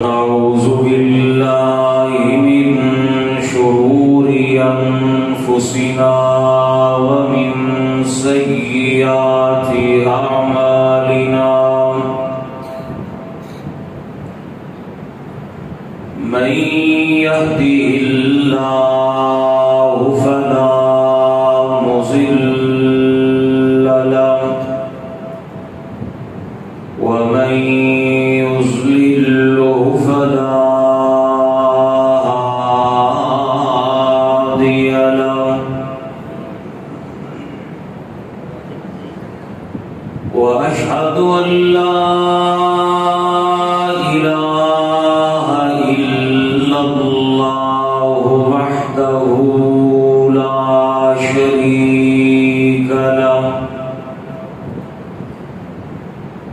أعوذ بالله من شرور أنفسنا ومن سيئات أعمالنا من يهده الله فلا مضل له ومن يضلل فلا هادي له وأشهد أن لا إله إلا الله وحده لا شريك له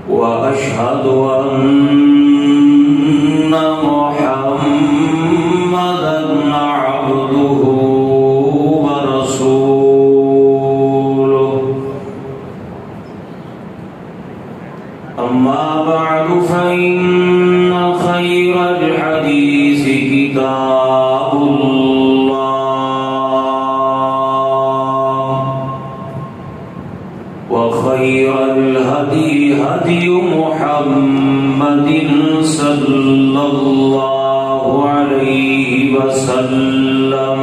وأشهد أن محمدًا عبده ورسوله أما بعد فإن خير الحديث كتاب الله وخير الهدي هدي محمد صلى الله عليه وسلم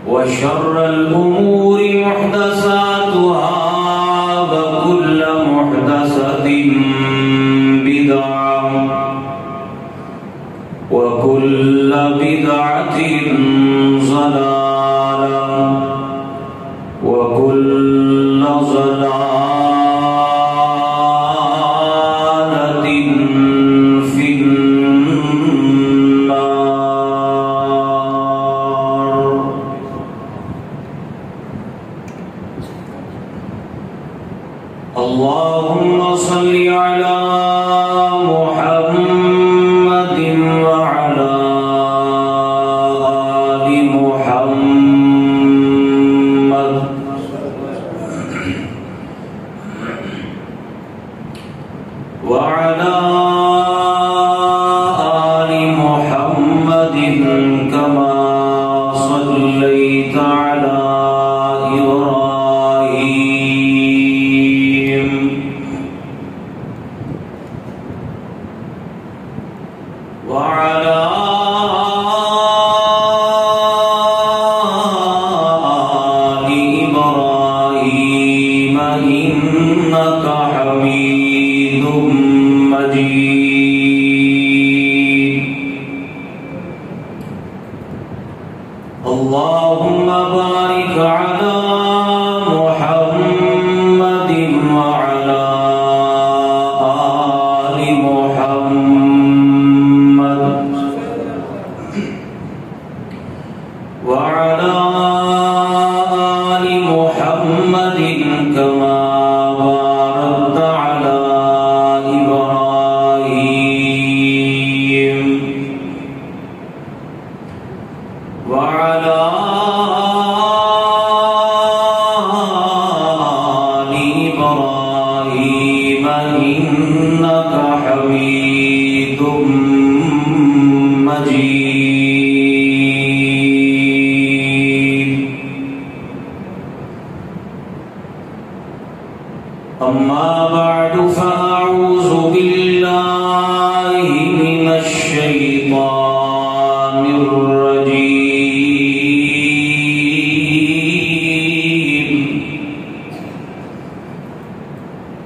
وشر الأمور محدثاتها وكل محدثة بدعة وكل بدعة ضلالة وكل ضلالة في النار. اللهم صل على محمد وعلى آل محمد وعلى آل محمد كما صليت على إبراهيم وعلى آل إبراهيم إنك حميد مجيد. اللهم بارك على محمد وعلى آل محمد وعلى آل محمد كما باركت على إبراهيم وعلى آل إبراهيم إنك حميد مجيد. أما بعد فأعوذ بالله من الشيطان الرجيم.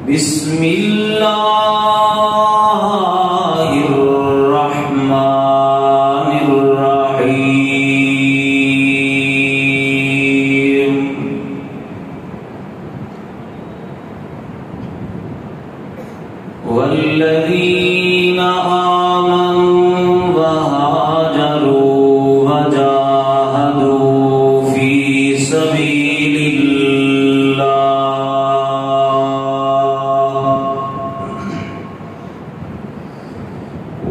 بسم الله الرحمن الرحيم. والذين آمنوا وهاجروا وجاهدوا في سبيل الله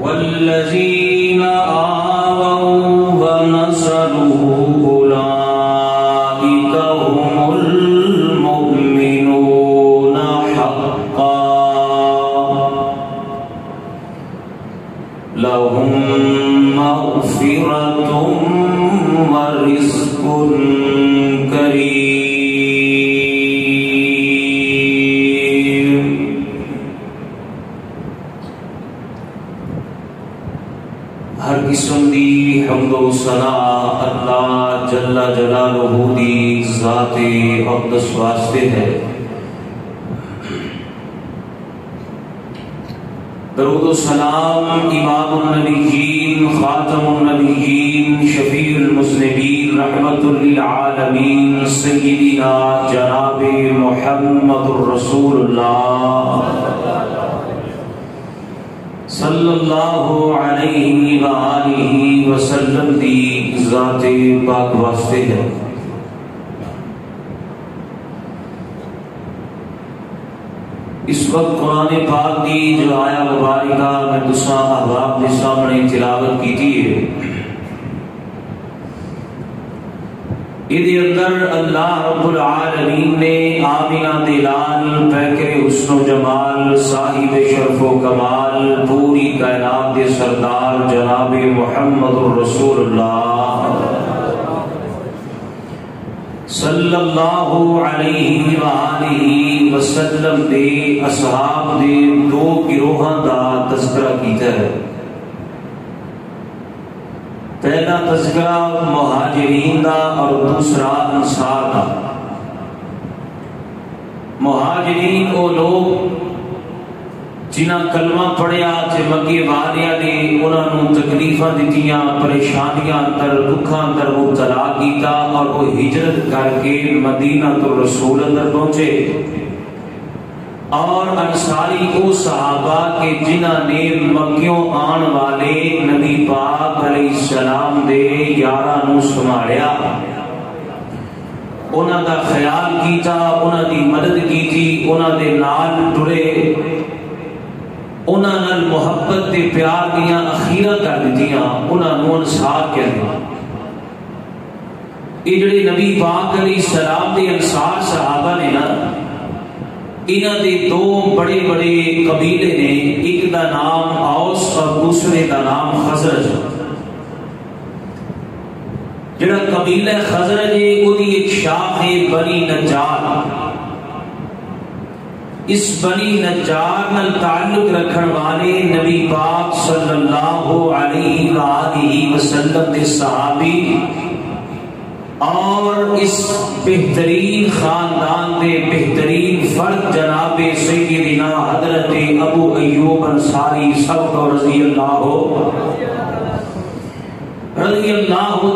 والذين آووا ونصروا أولئك هم المؤمنون حقا لهم مغفرة ورزق كريم. ہر قسم دی حمد و ثنا اللہ جل جلالہ دی ذات اقدس واسطے ہے. درود و سلام امام النبیین خاتم النبیین شفیع المذنبین رحمت للعالمین سیدنا جناب محمد الرسول اللہ صلی اللہ علیہ وآلہ وسلم دی ذات پاک واسطے ہے. اس وقت قرآن پاک کی جو آیا مبارکہ میں دوسرا احباب کے سامنے تلاوت کی تھی ہے، یہ اندر اللہ رب العالمین نے آمینہ دلال پیکر حسن و جمال صاحب شرف و کمال پوری کائنات کے سردار جناب محمد الرسول اللہ صلی اللہ علیہ وآلہ وسلم دے اصحاب دے دو گروہاں دا تذکرہ کیتا ہے. پہلا تذکرہ مہاجرین دا اور دوسرا انصار دا. مہاجرین وہ لوگ جنہاں کلمہ پڑھیا تے مکے والیاں نے انہاں نوں تکلیفاں دتیاں، پریشانیاں اندر دکھاں اندر مبتلا کیتا اور وہ ہجرت کر کے مدینہ تو رسول اندر پہنچے. اور انصاری وہ صحابہ کے جنہاں نے مکیوں آن والے نبی پاک علیہ السلام دے یاراں نوں سنبھالیا، انہاں دا خیال کیتا، انہاں دی مدد کیتی، انہاں دے نال ٹرے، انہاں نال محبت تے پیار دیاں اخیرہ کر دیتیاں، انہاں نوں انصار کہندے. یہ جڑے نبی پاک علیہ السلام دے انصار صحابہ نے نا، انہاں دے دو بڑے بڑے قبیلے نے، ایک دا نام اوس اور دوسرے دا نام خزرج. جڑا قبیلہ خزرج ہے وہ دی ایک شاخ ہے بنی نجار. اس بنی نجار نال تعلق رکھن والے نبی پاک صلی اللہ علیہ وآلہ وسلم دے صحابی اور اس بہترین خاندان دے بہترین فرد جناب سیدنا حضرت ابو ایوب انصاری سب رضی اللہ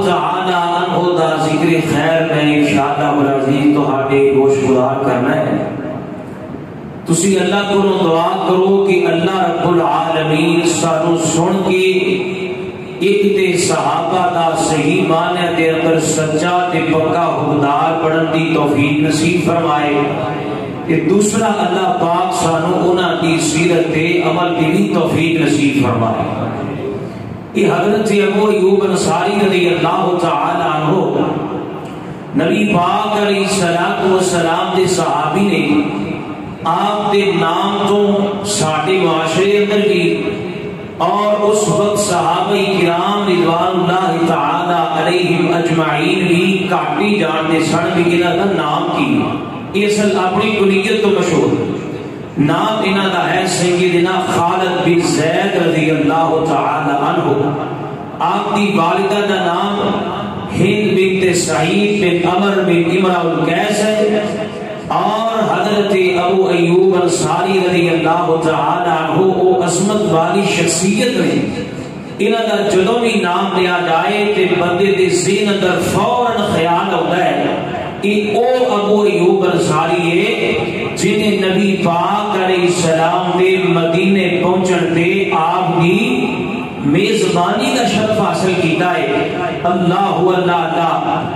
تعالی عنہ دا ذکر خیر میں انشاءاللہ العزیز تہاڈے گوش گزار کرنا ہے. تسی اللہ کو دعا کرو کہ اللہ رب العالمین سانو سن کے ایک تے صحابہ دا صحیح معنی دے اندر سچا تے پکا حقدار بنن دی توفیق نصیب فرمائے. کہ دوسرا اللہ پاک سانو انہاں دی سیرت تے عمل دی بھی توفیق نصیب فرمائے. یہ حضرت ابو ایوب انصاری رضی اللہ تعالی عنہ نبی پاک علیہ السلام دے صحابی نے آپ دے نام تو ساڑھے معاشرے اندر کی اور اس وقت صحابہ کرام رضوان اللہ تعالی علیہم اجمعین بھی کاٹی جانتے سن بھی انہاں دا نام کی. یہ اصل اپنی کلیت تو مشہور نام انہاں دا ہے سیدنا خالد بن زید رضی اللہ تعالی عنہ. آپ کی والدہ دا نام ہند بنت سعید بن عمر بن امرأ القیس ہے. اور حضرت ابو ایوب انصاری رضی اللہ تعالی عنہ وہ عظمت والی شخصیت نے. انہاں دا جدوں بھی نام لیا جائے تے بندے دے ذہن اندر فوراً خیال ہوتا ہے کہ او ابو ایوب انصاری ہے جنہیں نبی پاک علیہ السلام دے مدینے پہنچن تے آپ کی میزبانی کا شرف حاصل کیتا ہے. اللہ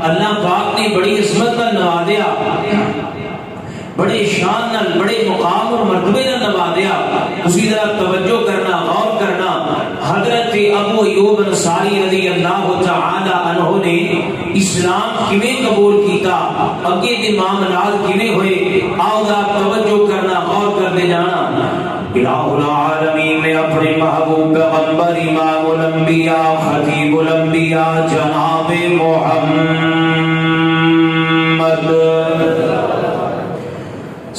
اللہ پاک نے بڑی عظمت کا نوازیا، بڑے شان نال بڑے مقام اور مرتبے نال نوازیا. اسی طرح توجہ کرنا، غور کرنا، حضرت ابو ایوب انصاری رضی اللہ تعالی عنہ نے اسلام کیویں قبول کیتا، اگے دے معاملات کیویں ہوئے، آؤ ذرا توجہ کرنا، غور کرتے جانا. الہ العالمین نے اپنے محبوب پیغمبر پیغمبر امام الانبیاء خطیب الانبیاء جناب محمد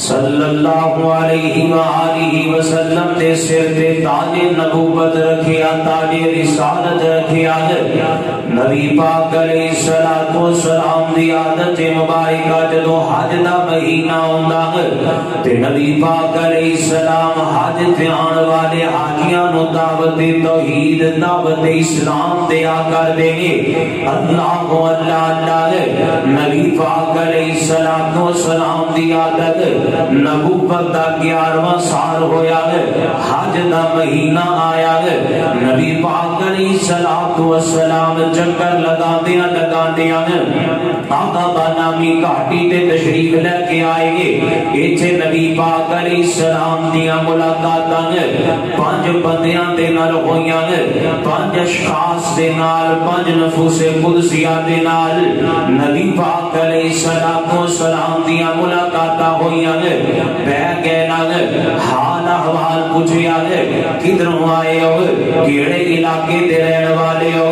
صلی اللہ علیہ وآلہ وسلم دے سر تے تاج نبوت رکھیا، تاج رسالت رکھیا۔ نبی پاک علیہ الصلوۃ والسلام دی عادت مبارکہ جدوں حج دا مہینہ ہوندا ہے تے نبی پاک علیہ السلام حج تے آن والے حاجیاں نوں دعوت توحید، دعوت اسلام دیا کر دیں گے۔ اللہ اللہ اللہ نبی پاک علیہ الصلوۃ والسلام دی عادت نبوت دا 11واں سال ہویا ہے، حج دا مہینہ آیا ہے، نبی پاک علیہ الصلوۃ والسلام چکر لگاندیاں لگاندیاں عقبہ نامی گھاٹی تے تشریف لے کے آئے گے۔ ایتھے نبی پاک علیہ السلام دیاں ملاقاتاں 5 بندیاں دے نال ہوئیاں، 5 اشخاص دے نال، 5 نفوس قدسیہ دے نال نبی پاک علیہ السلام دیاں ملاقاتاں ہوئیاں۔ بہ گئے نال حال احوال پوچھیا، کدھروں آئے ہو، کیڑے علاقے دے رہن والے ہو؟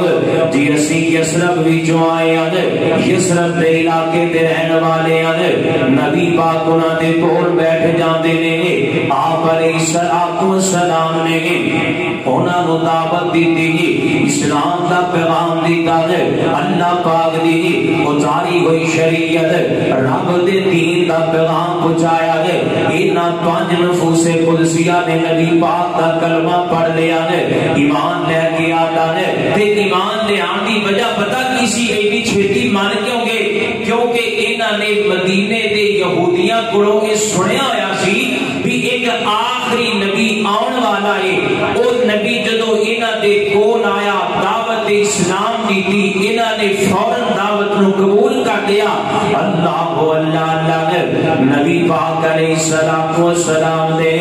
جی اسی یثرب وچوں آئے ہیں، یثرب دے علاقے دے رہن والے ہیں۔ نبی پاک انہاں دے کول بیٹھ جاندے نے، آپ علیہ السلام نے انہاں نوں دعوت دتی، اسلام دا پیغام دیتا ہے، اللہ پاک دی اتاری ہوئی شریعت، رب دے دین دا پیغام پہنچایا ہے۔ انہاں 5 نفوس قدسیہ نے نبی پاک دا کلمہ پڑھ لیا ہے، ایمان لے کے آتا ہے۔ تے ایمان لے آن دی وجہ پتہ کی سی؟ ایڈی چھیتی مان کیوں گے؟ کیونکہ انہاں نے مدینے دے یہودیاں کولوں یہ سنیا ہویا سی بھی ایک آخری نبی آن والا ہے۔ اور نبی جدو انہاں دے کول آیا، دعوت اسلام دی تھی، انہاں نے فوراً دعوت نو قبول کر لیا۔ اللہ اللہ اللہ نبی پاک علیہ السلام نے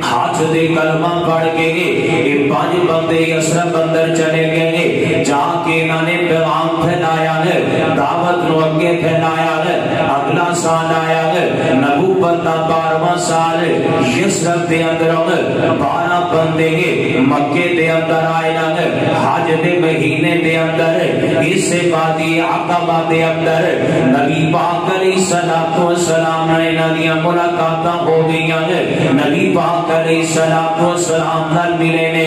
ہاتھ دے کلمہ پڑھ کے یہ 5 بندے یثرب اندر چلے گئے، جا کے انہوں نے پیغام پھیلایا ہے، دعوت نو اگے پھیلایا ہے۔ اگلا سال آیا ہے، نبوت دا 12واں سال، یثرب دے اندر 12 بندے مکے دے اندر آئے ہیں، حج دے مہینے دے اندر، اس وادی عقبہ دے اندر نبی پاک علیہ السلام نے انہاں دیاں ملاقاتاں ہو گئیاں۔ نبی پاک علیہ السلام نال ملے نے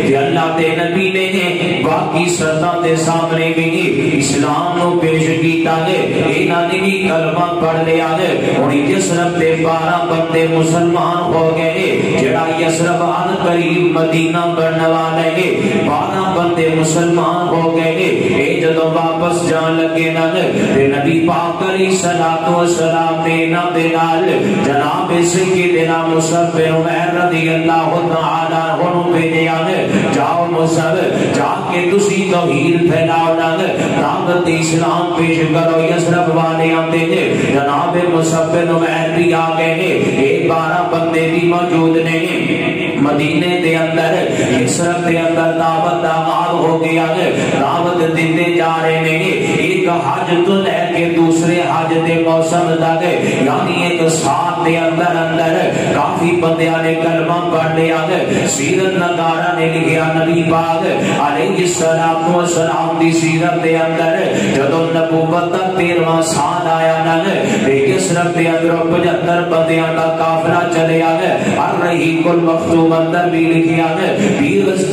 تے اللہ دے نبی نے باقی شرطاں دے سامنے گئی، اسلام نو پیش کیتا ہے، انہاں نے بھی کلمہ پڑھ لیا ہے۔ ہن یثرب دے 12 بندے مسلمان ہو گئے، جڑا یثرب ان قریب مدینہ بننے والا ہے، 12 بندے مسلمان ہو گئے۔ اے جدوں واپس جان لگے نا تے نبی پاک علیہ السلام نے انہاں دے نال جناب سیدنا مصعب بن عمیر رضی اللہ تعالی عنہ بھیجیا ہے، جاؤ مصعب جا کے تسی توحید پھیلاؤ نا، دعوت اسلام پیش کرو۔ یثرب والے آتے ہیں، جناب مصعب بن عمیر بھی آ گئے ہیں، 12 بندے بھی موجود نے مدینے دے اندر۔ یثرب دے اندر دعوت دا آغاز ہو گیا ہے، دعوت دیتے جا رہے ہیں، ایک حج تو لے کے دوسرے حج دے موسم تک، یعنی ایک سال دے اندر کافی بندیاں نے کلمہ پڑھ لیا ہے۔ سیرت نگارہ نے لکھیا نبی پاک علیہ السلام دی سیرت دے اندر جدوں نبوت دا 13واں سال آیا نا، یثرب دے اندر 75 بندیاں دا قافلہ چلیا ہے۔ الرحیق المختوم اندر بھی لکھیا ہے،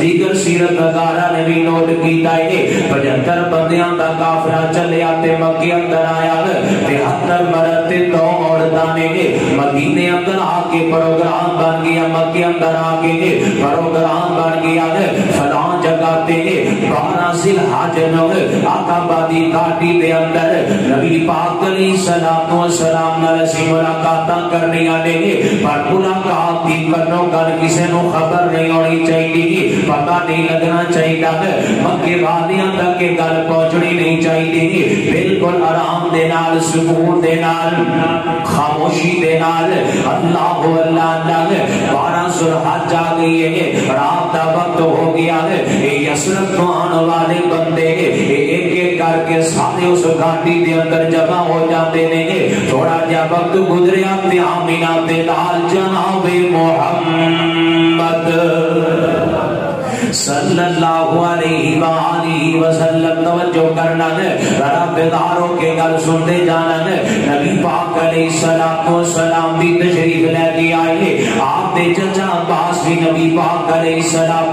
دیگر سیرت نگارہ نے بھی نوٹ کیتا ہے، 75 بندیاں دا قافلہ چلیا تے مکے اندر آیا ہے۔ 73 مرد تے 2 عورتاں نے مدینے اندر آ کے پروگرام بن گیا، مکے اندر آ کے پروگرام بن گیا ہے، فلاں جگہ تے 12 ذی الحج نو عقبہ دی گھاٹی دے اندر نبی پاک علیہ السلام نال سی ملاقاتاں کرنیاں نے، پر ملاقات دی کرنوں گل کسے نو خبر نہیں ہونی چاہیے، پتہ نہیں لگنا چاہیے، مکے والیاں تک گل پہنچنی نہیں چاہیے، بالکل آرام دے نال، سکون دے نال، خاموشی دے نال۔ اللہ اللہ 12 ذی الحج آ گئی ہے، رات دا وقت ہو گیا ہے، یثرب تو آنے والے بندے ایک ایک کر کے سارے اس گھاٹی دے اندر جمع ہو جاتے ہیں۔ تھوڑا جا وقت گزریا تے آمینہ دے نال جناب محمد صلی اللہ علیہ وآلہ وسلم توجہ کرنا ہے ذرا بیداروں کے گل سنتے جانا ہے نبی پاک علیہ السلام بھی تشریف لے کے آئے آپ دے چچا عباس بھی نبی پاک علیہ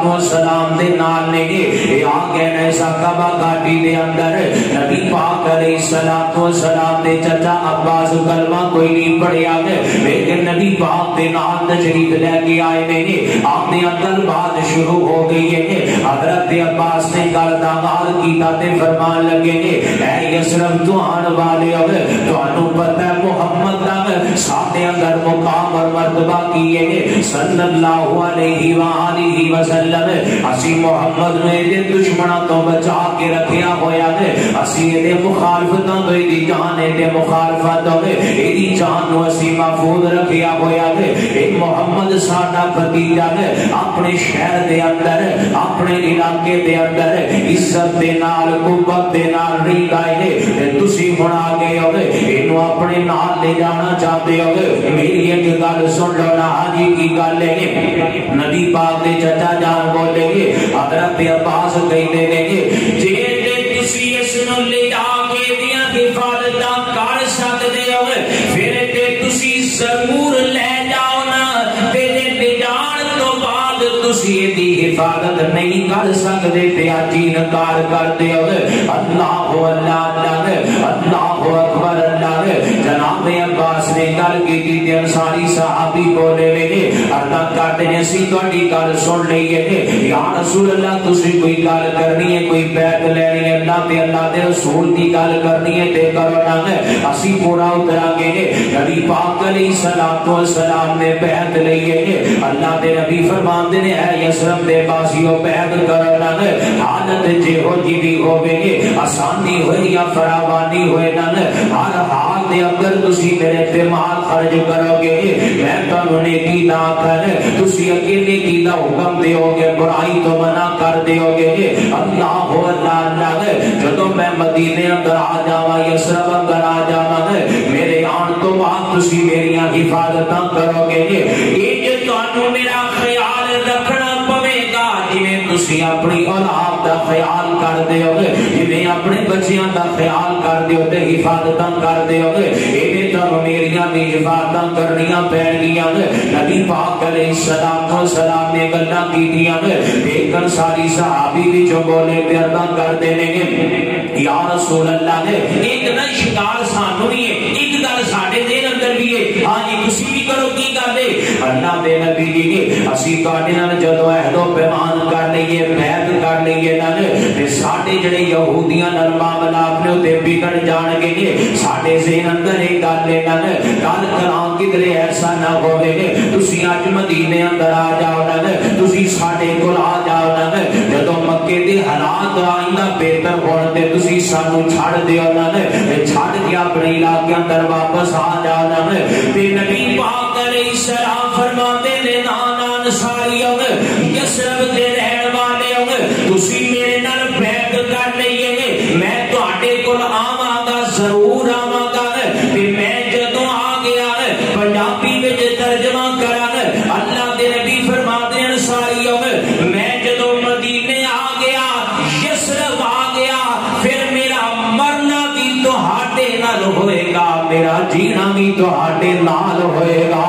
السلام دے نال نے اے آ گئے نے ساکبہ گھاٹی دے اندر نبی پاک علیہ السلام دے چچا عباس کلمہ کوئی نہیں پڑھیا ہے لیکن نبی پاک دے نال تشریف لے کے آئے نے آپ نے اندر بات شروع ہو گئی ہے حضرت عباس نے گل دا غار کیتا تے فرمان لگے اے یسرب تو آن والے ہو تو انو پتہ ہے محمد دا ساتھے اندر مقام اور مرتبہ کیے صلی اللہ علیہ وآلہ وسلم اسی محمد نے دے دشمنہ تو بچا کے رکھیا ہویا ہے اسی دے مخالفتوں تو دی جان دے مخالفت ہوئے دی جان نو اسی محفوظ رکھیا ہویا ہے اے محمد ساڈا بھتیجا ہے اپنے شہر دے اندر اپنے علاقے دے اندر عزت دے نال قوت دے نال نہیں گائے تے تسی ہن آ گئے ہو اینو اپنے نال لے جانا چاہتے ہو میری ایک گل سن لو نا حاجی کی گل ہے نبی پاک دے چچا جان بولے گے حضرت عباس کہتے ہیں کہ جے تسی اس نو لے جا کے دیاں حفاظتاں کر سکدے ہو پھر تے تسی ضرور لے جاؤ نا تے لے جان تو بعد تسی دی حفاظت نہیں کر سکدے تے اج انکار کردے ہو اللہ اللہ اکبر اللہ جناب عباس نے گل کی تے انصاری صحابی بولے لگے اللہ کہتے ہیں اسی تہاڈی گل سن لئی ہے یا رسول اللہ تسی کوئی گل کرنی ہے کوئی بیعت لینی ہے اللہ تے اللہ دے رسول دی گل کرنی ہے تے کرو نا اسی پورا اترا گے نبی پاک علیہ السلام نے بیعت لئی ہے اللہ دے نبی فرماندے نے اے یسرب دے باسیو بیعت کرو نا حالت جہو جی بھی ہوے آسانی ہوئے یا فراوانی ہوئے نا ہر حال دے اندر تسی میرے تے مال خرچ کرو گے میں تانوں نیکی نہ کر تسی اکیلے کی دا حکم دیو گے برائی تو منع کر دیو گے اللہ اللہ جدوں میں مدینے اندر آ جاواں یسرب اندر آ جاواں میرے آن تو بعد تسی میریاں حفاظتاں کرو گے یہ جو تانوں میرا خیال رکھنا پوے گا جویں تسی اپنی اولاد دا خیال کر دیو گے جویں اپنے بچیاں دا خیال کر دیو تے حفاظتاں کر دیو گے ایویں تو میریاں بھی حفاظتاں کرنیاں پین گیاں نبی پاک علیہ السلام نے گلاں کیتیاں ایک انصاری صحابی وچوں بولے تے عرضاں کردے نے یا رسول اللہ ایک نہ شکار سانوں بھی ہے ایک گل ساڈے دے اندر بھی ہے ہاں جی تسی بھی کرو کی گل ہے اللہ دے نبی جی اسی تواڈے نال جدوں عہد و پیمان کر لئیے بیعت کر لئیے نا تے ساڈے جڑے یہودیاں نال معاملہ اپنے تے بگڑ جان گے ساڈے ذہن اندر ایک گل ہے نا گل کراں کدھرے ایسا نہ ہوے تسی اج مدینے اندر آ جاؤ نا تسی ساڈے کول آ جاؤ نا جدوں مکے دے حالات آئندہ بہتر ہون تے تسی سانو چھڑ دیو نا چھڑ کے اپنے علاقے اندر واپس آ جاؤ نا تے نبی پاک علیہ السلام فرماتے نے نانا انصاریو یسرب دے رہن والے ہو تسی میرے نال بیعت کر لئیے میں تواڈے کول آواں گا ضرور آواں گا تے میں جدوں آ گیا پنجابی وچ ترجمہ کراں اللہ دے نبی فرماتے ہیں انصاریو میں جدوں مدینے آ گیا یسرب آ گیا پھر میرا مرنا بھی تہاڈے نال ہوئے گا میرا جینا بھی تہاڈے نال ہوئے گا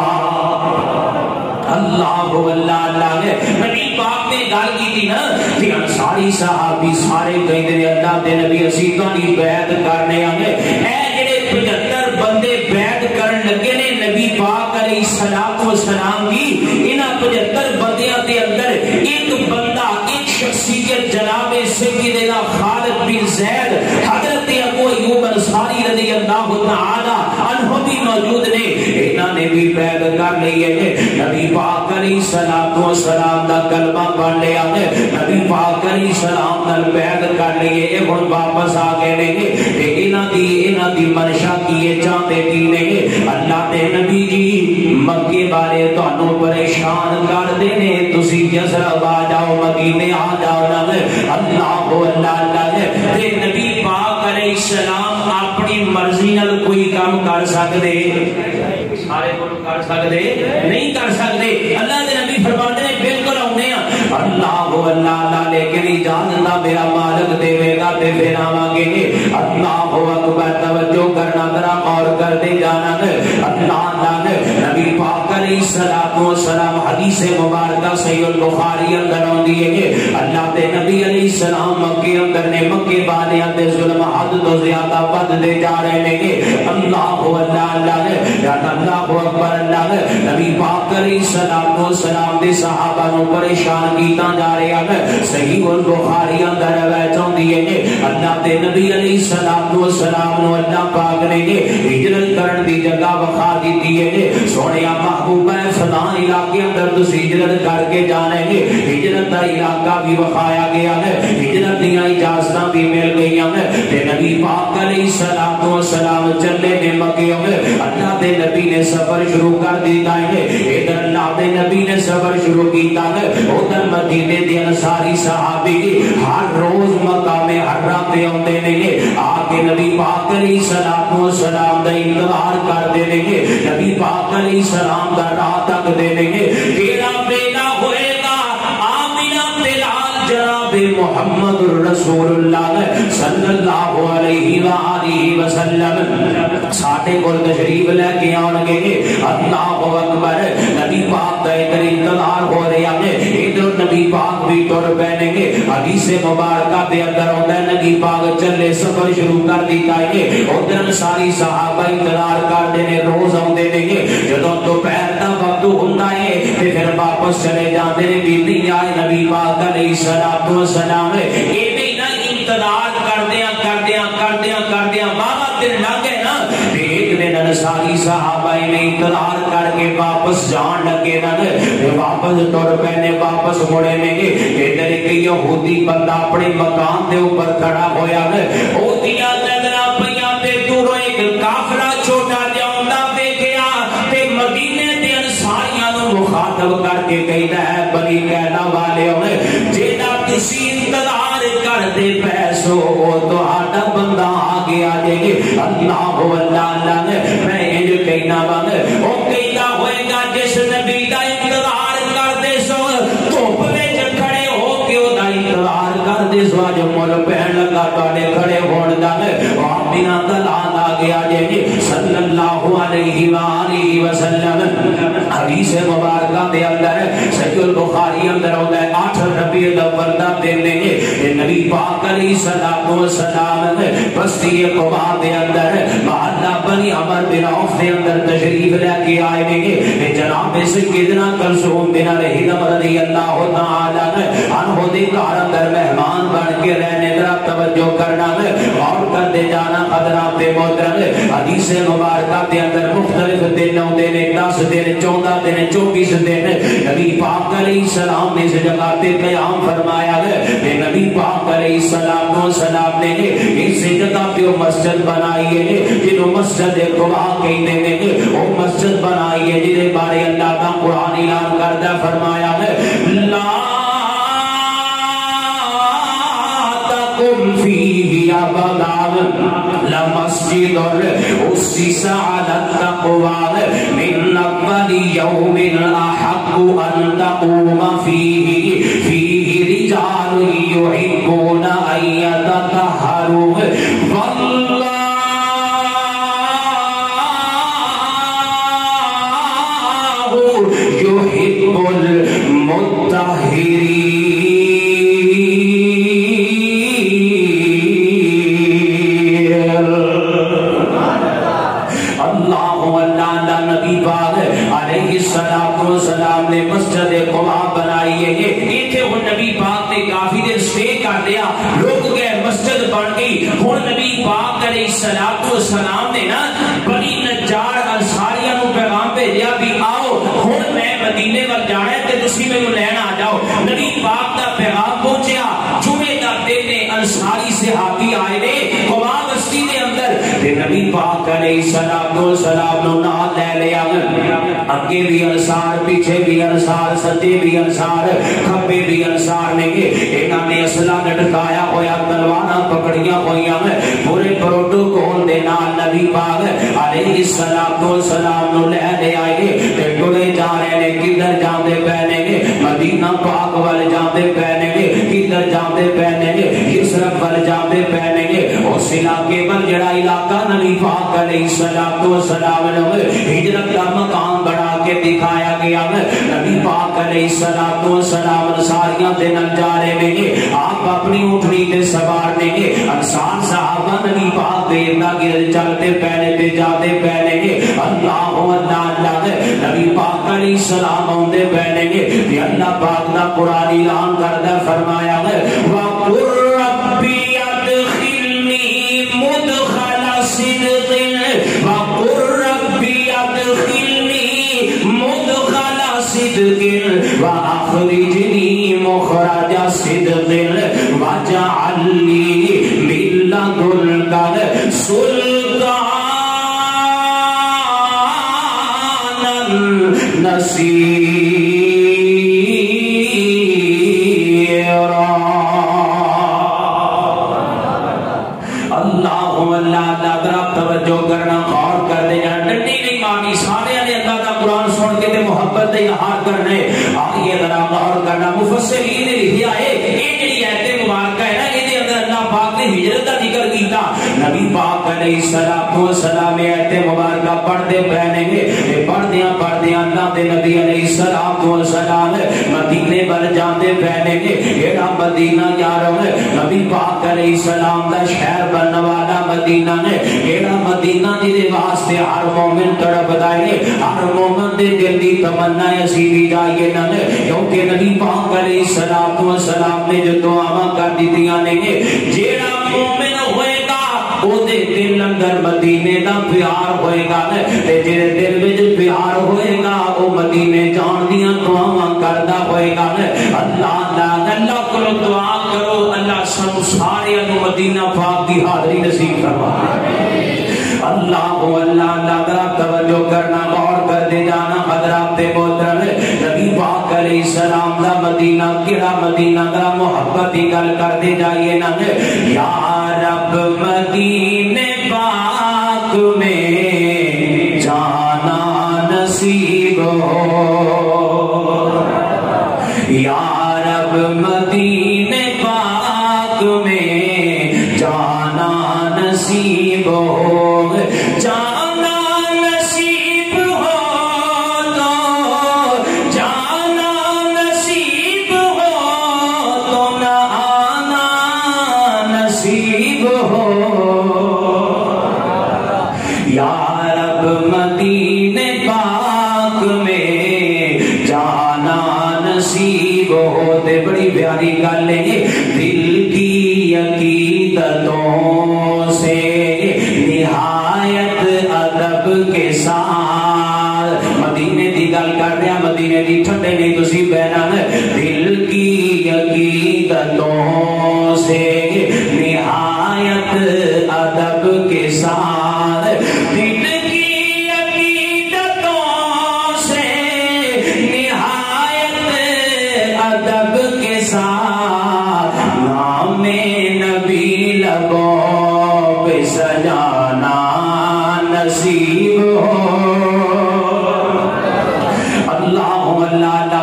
اللہ اللہ نے نبی پاک نے گل کی تھی نا کہ انصاری صحابی سارے کہندے نے اللہ دے نبی اسی تہاڈی بیعت کرنے آں گے اے جڑے 75 بندے بیعت کرن لگے نے نبی پاک علیہ السلام کی انہاں 75 بندیاں دے اندر ایک بندہ ایک شخصیت جناب سیدنا خالد بن زید حضرت ابو ایوب انصاری رضی اللہ تعالی عنہ بھی موجود نے انہاں نے بھی بیعت کر لی ہے نبی پاک علیہ السلام دا کلمہ پڑھ لیا نبی پاک علیہ السلام نال بیعت کر لی ہے ہن واپس آ گئے نے تے انہاں دی منشا کیے چاہتے کی نے اللہ دے نبی جی مکے والے تانوں پریشان کر دے نے تسی یسرب آ جاؤ مدینے آ جاؤ نا اللہ اللہ تے نبی پاک علیہ السلام اپنی مرضی نال کوئی کام کر سکدے سارے کو کر سکدے نہیں کر سکدے اللہ دے نبی فرماتے ہیں بالکل اونے اللہ اللہ لیکن اجازت میرا مالک دے گا تے پھر آواں گے اللہ اکبر توجہ کرنا ذرا غور کر دے جانا اللہ نبی پاک علیہ الصلوۃ والسلام حدیث مبارکہ صحیح البخاری اندر آندی ہے اللہ دے نبی علیہ السلام مکے اندر نے مکے والیاں تے ظلم حد تو زیادہ ودتے جا رہے ہیں اللہ اکبر اللہ نبی پاک علیہ الصلوۃ والسلام دے صحابہ نو پریشان کیتا جا رہا ہے صحیح البخاری اندر روایت ہوندی ہے اللہ دے نبی علیہ الصلوۃ والسلام نو اللہ پاک نے ہجرت کرن دی جگہ وکھا دیتی ہے سونیا محبوب ہے فلاں علاقے اندر تسی ہجرت کر کے جانے ہیں ہجرت دا علاقہ بھی وکھایا گیا ہے ہجرت دیاں اجازتاں بھی مل گئی ہیں تے نبی پاک علیہ الصلوۃ والسلام چلے نے مکے میں اللہ دے نبی نے سفر شروع کر دیتا ہے ادھر اللہ دے نبی نے سفر شروع کیتا ہے ادھر مدینے دے انصاری صحابی ہر روز مقام حرام تے اوندے نے آ کے نبی پاک علیہ الصلوۃ والسلام دا انتظار کرتے ہیں نبی پاک علیہ السلام دا راہ تک دے ہیں کیڑا پیدا ہوئے گا آمینہ بلال جناب محمد رسول اللہ صلی اللہ علیہ وآلہ وسلم ساٹھے کو تشریف لے کے آن گے اللہ اکبر نبی پاک دا ادھر انتظار ہو رہا ہے ادھر نبی پاک بھی ٹر پہنے گے حدیث مبارکہ دے اندر ہوتا ہے نبی پاک چلے سفر شروع کر دیتا ہے ادھر ساری صحابہ انتظار کرتے ہیں روز آتے ہیں جدوں دوپہر دا وقت ہوتا ہے پھر واپس چلے جاتے ہیں بھی نہیں آئے نبی پاک علیہ الصلوۃ والسلام یہ نہیں نا انتظار کردیاں بابا دن لگ گئے نا ایک دن انصاری صحابہ نے انتظار کر کے واپس جان لگے نا واپس ٹر پہنے واپس مڑے نے ادھر ایک یہودی بندہ اپنے مکان دے اوپر کھڑا ہویا ہے اودیاں نظراں پیاں تے دوروں ایک کافلا چھوٹا جہا ہوندا ویکھیا تے مدینے دے انصاریاں نو مخاطب کر کے کہدا ہے بنی کہنا والے ہوئے جیڑا تسی انتظار کردے پیسو تہاڈا بندہ آ گیا جے اللہ میں انج کہنا وا او کہدا ہوئے گا جس نبی دا انتظار کردے سو دھوپ وچ کھڑے ہو کے او دا انتظار کردے سو اج مول پہن لگا تواڈے کھڑے ہون دا آمینہ دا لال آ گیا جے صلی اللہ علیہ وآلہ وسلم حدیث مبارکہ دے اندر صحیح البخاری اندر ہوتا ہے 8 ربیع الاول دا دن ہے نبی پاک علیہ الصلوۃ والسلام بستی قباء دے اندر محلہ بنی عمر بن عوف دے اندر تشریف لے کے آئے ہیں جناب سیدنا کلثوم بن الہیثم رضی اللہ تعالی عنہ دے گھر اندر مہمان بن کے رہنے ذرا توجہ کرنا غور کر دے جانا حضرات محترم حدیث مبارکہ دے اندر مختلف دن ہوندے نے 10 دن 14 دن 24 دن نبی پاک علیہ السلام نے اس جگہ تے قیام فرمایا ہے کہ نبی پاک علیہ السلام نے اس جگہ پہ مسجد بنائی ہے جنہوں مسجد قباء کہتے ہیں وہ مسجد بنائی ہے جنہیں بارے اللہ کا قرآن اعلان کردہ فرمایا ہے لا تقم فیہ ابدا لمسجد اسس علی التقوی من اول یوم احق ان تقوم فیہ رجال یحبون ان یتطہروا واللہ یحب المطہرین السلام نے مسجد قباء بنائی ہے ایتھے ہن نبی پاک نے کافی دیر سٹے کر دیا لوگ گئے مسجد بن گئی ہن نبی پاک علیہ السلام نے نا بنی نجار انصاریہ نو پیغام بھیجا بھی آؤ ہن میں مدینے ول جانا ہے تے تسی مینوں لین آ جاؤ نبی پاک دا پیغام پہنچیا جمعے دا دن انصاری صحابی آئے نے قباء بستی دے اندر تے نبی پاک علیہ السلام نو نال لے لیا اگے بھی انصار پیچھے بھی انصار سجے بھی انصار کھبے بھی انصار نے انہاں نے اسلحہ لٹکایا ہویا تلواراں پکڑیاں ہویاں پورے پروٹوکول دے نال نبی پاک علیہ السلام نو لے آئے تے ٹرے جا رہے نے کدھر جاندے پے نے مدینہ پاک والے جاندے پے نے والسلام نے ہجرت کا مقام بڑھا کے دکھایا گیا نبی پاک علیہ الصلوۃ والسلام انصاریاں دے نال جا رہے ہیں آپ اپنی اونٹنی تے سوار نے انصار صحابہ نبی پاک دے ارد چلتے پہلے تے جاتے پہلے اللہ اللہ نبی پاک علیہ السلام آندے پہلے تے اللہ پاک دا قرآن اعلان کردا فرمایا وَقُلْ رَبِّ أَدْخِلْنِي مُدْخَلَ صِدْقٍ وَقُلْ رَبِّ أَدْخِلْنِي مُدْخَلَ صِدْقٍ وَأَخْرِجْنِي مُخْرَجَ صِدْقٍ وَاجْعَلْ لِي مِن لَّدُنكَ سُلْطَانًا نَصِيرًا توجہ کرنا غور کر دے جان ڈنڈی نہیں مانی سارے نے اللہ کا قرآن سن کے تے محبت دے اظہار کرنے آگے ذرا غور کرنا مفسرین نے لکھیا ہے یہ جڑی ایت مبارکہ ہے نا یہ اندر اللہ پاک نے ہجرت کا ذکر کیتا نبی پاک علیہ الصلوۃ والسلام ایت مبارکہ پڑھتے پہنے گے پڑھدیاں اللہ دے نبی علیہ الصلوۃ والسلام مدینے ول جاندے پہنے گے ایڑا مدینہ یارو نبی پاک علیہ السلام دا شہر بننے والا مدینہ نے ایڑا مدینہ جے واسطے ہر مومن تڑپدا ہے ہر مومن دے دل دی تمنا ہے اسی بھی جائیے نہ کیونکہ نبی پاک علیہ الصلوۃ والسلام نے جو دعاواں کر دتیاں نے جیڑا مومن ہوئے گا او دے دل اندر مدینے دا پیار ہوئے گا تے جڑے دل وچ پیار ہوئے گا او مدینے جان دیاں دعاواں کردا ہوئے گا اللہ کو دعا کرو اللہ سب سارے نو مدینہ پاک دی حاضری نصیب فرمائے اللہ اللہ ذرا توجہ کرنا غور کر دے جانا حضرات محترم نبی پاک علیہ السلام دا مدینہ کیڑا مدینہ دا محبت دی گل کر دے جائیے نا یا رب مدینے پاک میں جانا نصیب ہو یا رب مدینے پاک میں جانا نصیب ہو جانا نصیب ہو تو جانا نصیب ہو تو نہ آنا نصیب ہو یا رب مدینے پاک میں جانا نصیب ہو تے بڑی پیاری گل ہے دل کی عقیدتوں سے نہایت ادب کے ساتھ مدینے دی گل کر رہا مدینے دی ٹھنڈے نہیں تسی بہنا دل کی عقیدتوں سے نہایت ادب کے ساتھ دل کی عقیدتوں سے نہایت ادب کے ساتھ نام نبی لبوں پہ سجانا نصیب ہو اللہ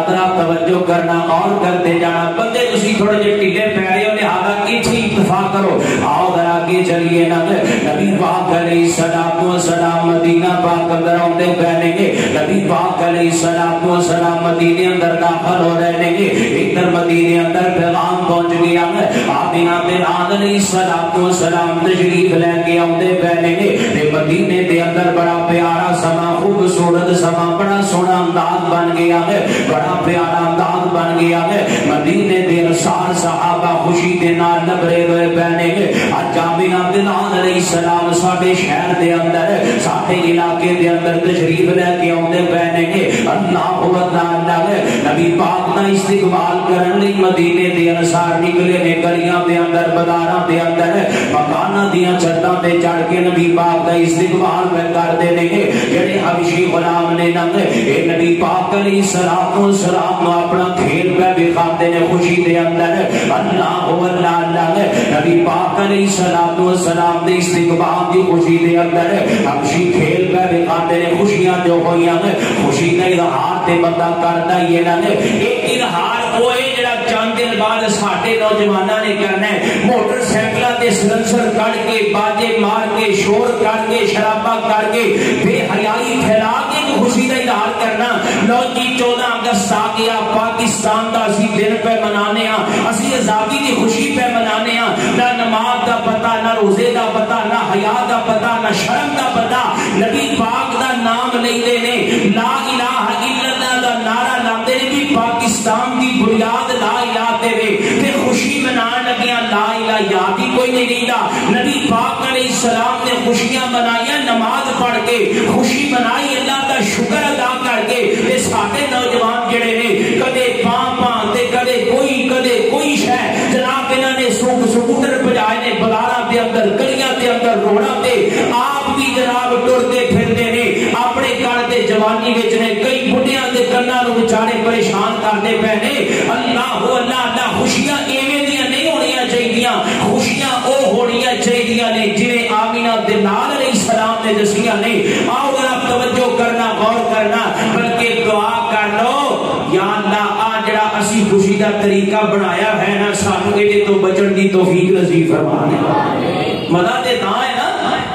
ذرا توجہ کرنا اور کرتے جانا بندے تسی تھوڑے جے ٹھیلے پیڑے ہو لہذا کیچھی اتفاق کرو آؤ ذرا آگے چلیے نا نبی پاک علیہ الصلوۃ والسلام مدینہ پاک اندر آتے پہنے گے نبی پاک علیہ الصلوۃ والسلام مدینے اندر داخل ہو رہے گے ادھر مدینے اندر پیغام پہنچ گیا آدینا دے ناد علیہ الصلوۃ والسلام تشریف لے کے آتے پہنے گے تے مدینے دے اندر بڑا پیارا سما خوبصورت سما بڑا سونا انداز بن گیا ہے بڑا پیارا انداز بن گیا ہے مدینے دے انصار صحابہ خوشی دے نال لبرے ہوئے پہنے گے اج جابر عبداللہ علیہ السلام ساڈے شہر دے اندر ساڈے علاقے دے اندر تشریف لے کے آندے پہنے گے اللہ اللہ نبی پاک دا استقبال کرن لئی مدینے دے انصار نکلے نے گلیاں دے اندر بازاراں دے اندر مکاناں دیاں چھتاں تے چڑھ کے نبی پاک دا استقبال کردے نے جڑے حبشی غلام نے اے نبی پاک علیہ الصلوۃ والسلام نو اپنا کھیل پہ دکھاتے نے خوشی دے اندر اللہ اللہ نبی پاک علیہ الصلوۃ والسلام دے استقبال دی خوشی دے اندر حبشی کھیل پہ دکھاتے نے خوشیاں جو ہویاں خوشی دا اظہار تے بندہ کردا ہی ہے نا ایک اظہار ہوئے جڑا چاند بعد ساڈے نوجواناں نے کرنا ہے موٹر سائیکلاں تے سلنسر کڈ کے باجے مار کے شور کر کے شرابہ کر کے بے حیائی پھیلا کے خوشی کا اظہار کرنا. لو جی 14 اگست آ گیا پاکستان دا اسی دن پہ منانے ہاں اسی آزادی کی خوشی پہ منانے ہاں. نہ نماز دا پتہ نہ روزے دا پتہ نہ حیا دا پتہ نہ شرم دا پتہ. نبی پاک دا نام لیندے نے لا الہ الا اللہ دا نعرہ لاندے نے بھی پاکستان دی بنیاد لا الہ تے وے تے خوشی منان لگیاں لا الہ یاد ہی کوئی نہیں لیندا. نبی پاک علیہ السلام نے خوشیاں منائیاں نماز پڑھ کے خوشی منائی اللہ دا شکر ادا کر کے. تے ساڈے نوجوان جڑے نے کدے پاں تے کدے کوئی شے جناب انہاں نے سکوٹر بجائے نے بازاراں دے اندر گلیاں دے اندر روڈاں تے آپ بھی جناب ٹرتے پھردے نے اپنے گھر دے جوانی وچ نے کئی بڈھیاں دے کناں نوں بیچارے پریشان کردے پے نے. اللہ اللہ خوشیاں ایویں دیاں نہیں ہونیاں چاہیدیاں. خوشیاں او ہونیاں چاہیدیاں نے جویں آمینہ دے نال علیہ السلام نے دسیاں نے. آؤ ذرا توجہ کرنا غور کرنا بلکہ دعا کر لو یا اللہ آ جڑا اسی خوشی دا طریقہ بنایا ہے نا سانو اے تو بچن دی توفیق نصیب فرما دے. مزہ تے تاں ہے نا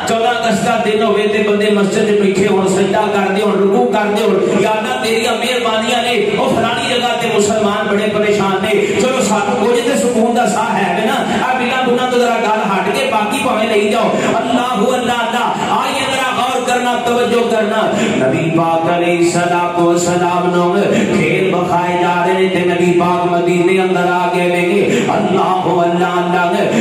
14 اگست کا دن ہوئے تے بندے مسجد میں بیٹھے ہون سجدہ کر دے ہون رکوع کر دے ہون یا اللہ تیری مہربانیاں نے او فلانی جگہ تے مسلمان بڑے پریشان نے چلو سانو کچھ تے سکون دا سا ہے نا آ بلا گناہ تو ذرا گل ہٹ کے باقی بھاویں لئی جاؤ. اللہ آئیے ذرا غور کرنا توجہ کرنا. نبی پاک علیہ الصلوۃ والسلام نو کھیل بخائے جا رہے تے نبی پاک مدینے اندر آ گئے نے. اللہ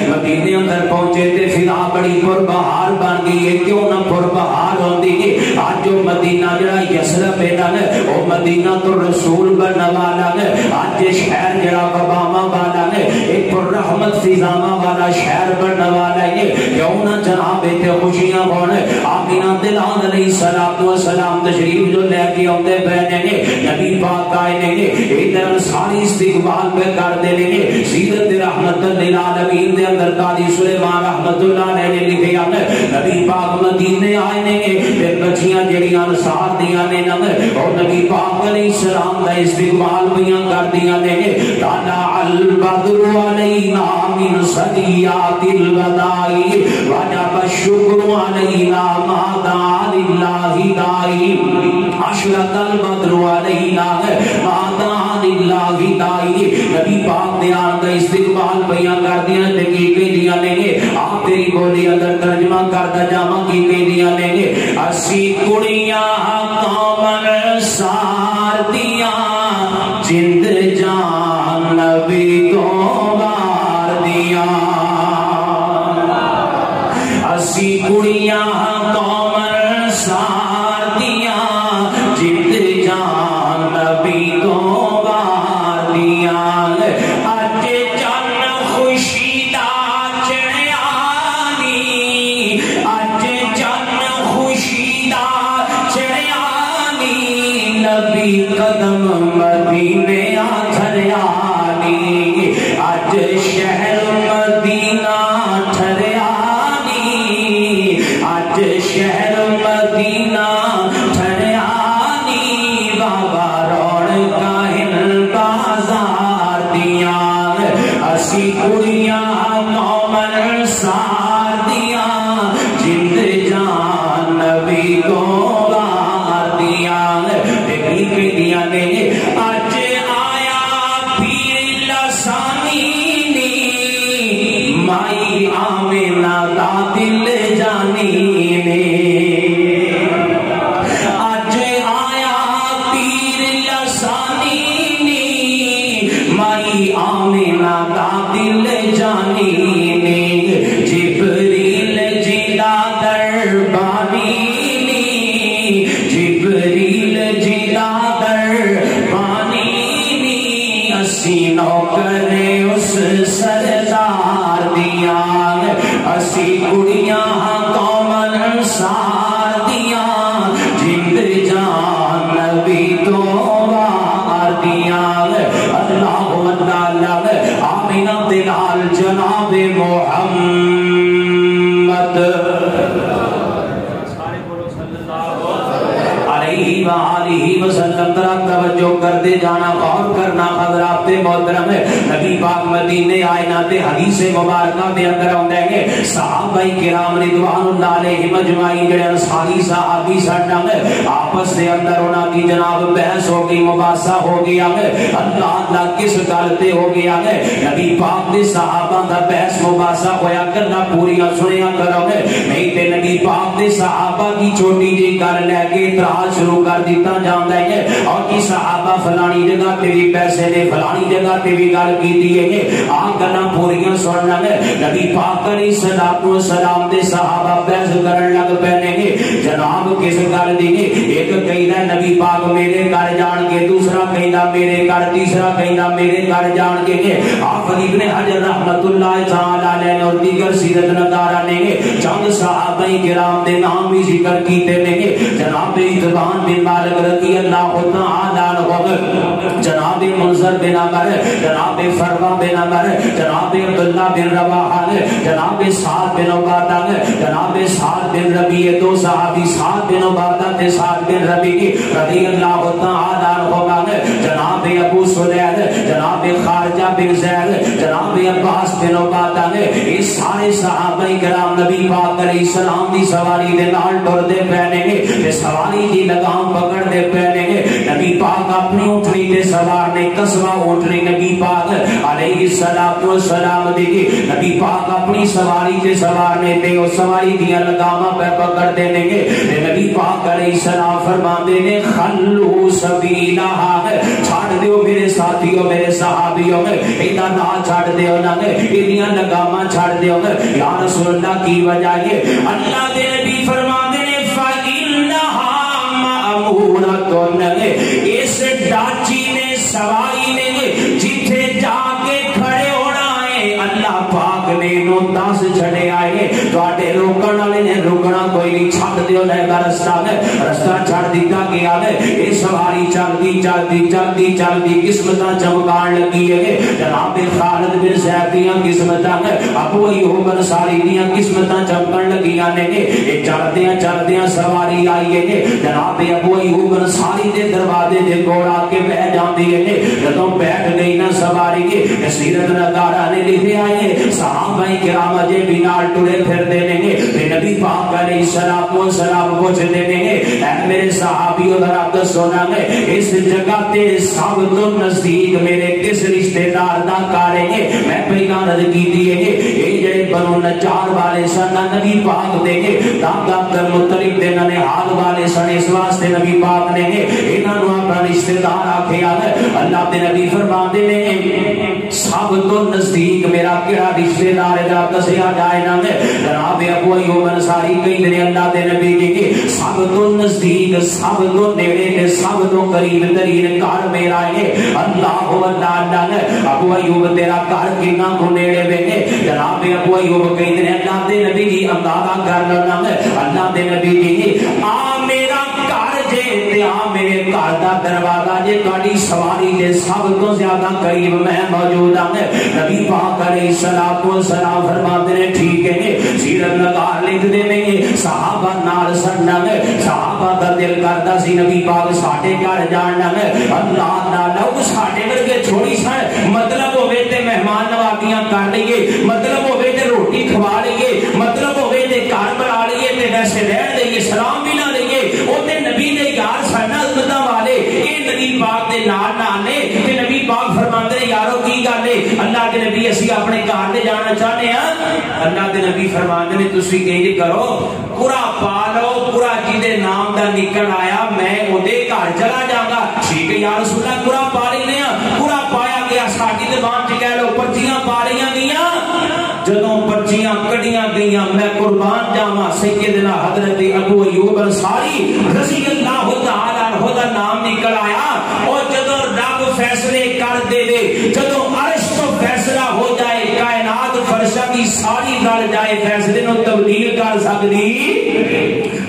مدینے اندر پہنچے تے فضا بڑی پربہار بن گئی ہے. کیوں نہ پربہار ہوندی ہے اج جو مدینہ جڑا یثرب ہے نا او مدینہ تو رسول بننے والا ہے. اج شہر جڑا وباواں والا ہے ایک پر رحمت فضاواں والا شہر بننے والا ہے. کیوں نہ جناب تے خوشیاں ہون آمینہ دلان علیہ الصلوۃ والسلام تشریف جو لے کے اوندے پے نے نبی پاک آئے نے ادھر ساری استقبال پہ کر دے نے. سیرت رحمت للعالمین دے اندر قاضی سلیمان رحمت اللہ علیہ نے لکھیا نبی پاک مدینے آئے نے تے بچیاں جڑیاں انصار دیاں نے اور نبی پاک علیہ السلام دا استقبال بیاں کر دیاں نے. طلع البدر علینا من ثنیات الوداع وجب الشکر علینا ما دعا للہ دائی. اشرق البدر علینا ما دعا للہ دائی. نبی پاک نے آن کا استقبال بیاں کر دیا تے کی کہندیاں نے آپ تیری بولی اندر ترجمہ کردا جاواں کی کہندیاں نے اسی کڑیاں قومن سار دیاں جند جان نبی تو وار دیاں. اسی کڑیاں قومن سار دیاں جند جان نبی تو وار دیاں. اج چن خوشی دا چڑھیانی اج چن خوشی دا چڑھیانی نبی قدم مدینے آتھریانی. اج شہر مدینہ ٹھریانی اج شہر مدینہ ٹھریانی. بابا رونقاں ہن بازار دیاں اسی کڑیاں مومن سار دیاں جند جان نبی کو وار دیاں. تے کی کہندیاں نے اج آیا پیر لسانی نی مائی آمینہ دا دل جانی نے. اج آیا پیر لسانی نی مائی آمینہ دا دل جانی نے. جبریل جیدا دربانی نی جبریل جیدا دربانی نی اسی نوکر اس سردار دیاں. اسی کڑیاں قومن انصار دیاں جند جان نبی تو وار دیاں. اللہ اللہ آمینہ دلال جناب محمد علیہ وآلہ وسلم طرف توجہ کر دے جانا، غور کرنا حضرات محترم ہے۔ نبی پاک مدینے آئے نہ تے حدیث مبارکہ دے اندر آندے ہیں صحابہ کرام رضوان اللہ علیہم اجمعین جڑے انصاری صحابی سن آپس دے اندر انہاں دی جناب بحث ہو گئی، مباحثہ ہو گیا ہے، اللہ اللہ کس گل تے ہو گیا ہے۔ نبی پاک دے صحابہ دا بحث مباحثہ ہویا کرنا پوریاں سنیا کرو گے، نہیں تے نبی پاک دے صحابہ کی چھوٹی جی گل لے کے اعتراض شروع کر دیتا جاندا ہے اور کی صحابہ فلانی جگہ تے بھی پیسے نے، فلانی جگہ تے بھی گل کیتی ہے، آ گلاں پوریاں سننا ہے۔ نبی پاک علیہ الصلوۃ والسلام دے صحابہ بحث کرن لگ پے نے، جناب کس گل دی؟ ایک کہندا نبی پاک میرے گھر جان کے، دوسرا کہندا میرے گھر، تیسرا کہندا میرے گھر جان کے۔ حافظ ابن حجر رحمۃ اللہ تعالی علیہ اور دیگر سیرت نگاراں نے چند صحابہ کرام دے نام بھی ذکر کیتے نے، جناب اتبان بن مالک رضی اللہ تعالی عنہ، جناب منذر بن عمر، جناب فروا بن عمر، جناب عبداللہ بن رواحہ، جناب سعد بن عبادہ، جناب سعد بن ربیع، دو صحابی سعد بن عبادہ تے سعد بن ربیع رضی اللہ تعالی عنہ، جناب ابو سلید، جناب خارجہ بن زید، جناب عباس بن عبادہ، یہ سارے صحابہ کرام نبی پاک علیہ السلام دی سواری دے نال ٹردے پے نے، سواری دی لگام پکڑ دے پے نے۔ نبی پاک اپنی اونٹنی تے سوار نے، قصبہ اونٹنی نبی پاک علیہ الصلوۃ والسلام دی، نبی پاک اپنی سواری تے سوار نے تے او سواری دی لگاماں پہ پکڑ دے نے، تے نبی پاک علیہ السلام فرماندے نے خلو سبیلھا، چھڈ دیو میرے ساتھیو، میرے صحابیو، ایدا نہ چھڈ دیو نہ، ایدیاں لگاماں چھڈ دیو۔ یا رسول اللہ کی وجہ یہ اللہ دے نبی فرماندے نے فإنھا مأمورۃ، اس ڈاچی نے، سواری نے جتھے جا کے کھڑے ہونا ہے اللہ پاک نے نو دس چھڑے آئے، تواڈے روکن والے نے روکنا کوئی نہیں، چھڈ دیو لے گا رستہ، رستہ چھڈ دیتا گیا ہے۔ اے سواری چلدی چلدی چلدی چلدی قسمتاں چمکان لگی ہے، جناب خالد بن زید دیاں قسمتاں، ابو ایوب انصاری دیاں قسمتاں چمکن لگیاں نے، اے چلدیاں چلدیاں سواری آئی ہے، جناب ابو ایوب انصاری دے دروازے دے کول آ کے بیٹھ جاندی ہے۔ جدوں بیٹھ گئی نا سواری کے، سیرت نگارا نے لکھیا ہے صحابہ کرام اجے بھی نال ٹرے پھردے نے، تے نبی پاک علیہ الصلوۃ والسلام پوچھدے نے اے میرے صحابیو ذرا دسو نا اس جگہ تے سب تو نزدیک میرے کس رشتہ دار دا گھر ہے؟ میں پہلا عرض کیتی ہے اے جڑے بنو نجار والے سن نبی پاک دے دادا عبد المطلب دے ننہال والے سن، اس واسطے نبی پاک نے انہاں نوں اپنا رشتہ دار آکھیا ہے۔ اللہ دے نبی فرماندے نے سب تو نزدیک میرا کیڑا رشتہ دار ہے ذرا دسیا جائے نا۔ جناب ابو ایوب انصاری کہندے نے اللہ دے نبی جی سب تو نزدیک، سب تو نیڑے تے سب تو قریب ترین گھر میرا ہے۔ اللہ اللہ ابو ایوب تیرا گھر کنا کو نیڑے وے؟ جناب ابو ایوب کہندے نے اللہ دے نبی جی اندازہ کر لینا۔ اللہ دے نبی جی آ میرا گھر جے تے آ میرے گھر دا دروازہ جے تہاڈی سواری دے سب تو زیادہ قریب میں موجود ہوں۔ نبی پاک علیہ الصلوۃ والسلام فرماتے ہیں ٹھیک ہے۔ سیرت نگار لکھدے نے صحابہ نال سننا، صحابہ دا دل کردا سی نبی پاک ساڈے گھر جاننا، اللہ نال ساڈے ورگے چھوڑی سن، مطلب ہوے تے مہمان نوازیاں کر لئیے، مطلب ہوے تے روٹی کھوا لئیے، مطلب ہوے تے گھر بنا لئیے تے ویسے رہن دئیے، سلام بھی نہ لئیے۔ او تے نبی دے یار سن عظمتاں والے، اے نبی پاک دے نال نال نے تے نبی پاک فرماندے نے یارو کی گل ہے اللہ دے نبی اسی اپنے گھر تے جانا چاہتے ہیں۔ اللہ دے نبی فرماندے نے تسی انج کرو پورا پا لو، پورا جدے نام دا نکل آیا میں اودے گھر چلا جاگا۔ ٹھیک ہے یا رسول اللہ پورا پا لینے ہیں، پورا پایا گیا ساڈی زبان چ کہہ لو پرچیاں پا لیاں گیاں۔ جدوں پرچیاں کڈیاں گئیاں میں قربان جاواں سیدنا حضرت ابو ایوب انصاری رضی اللہ تعالی عنہ دا نام نکل آیا، اور جدوں رب فیصلے کر دے جدوں عرش تو فیصلہ ہو جائے کائنات فرشاں کی ساری گل جائے فیصلے نو تبدیل کر سکتی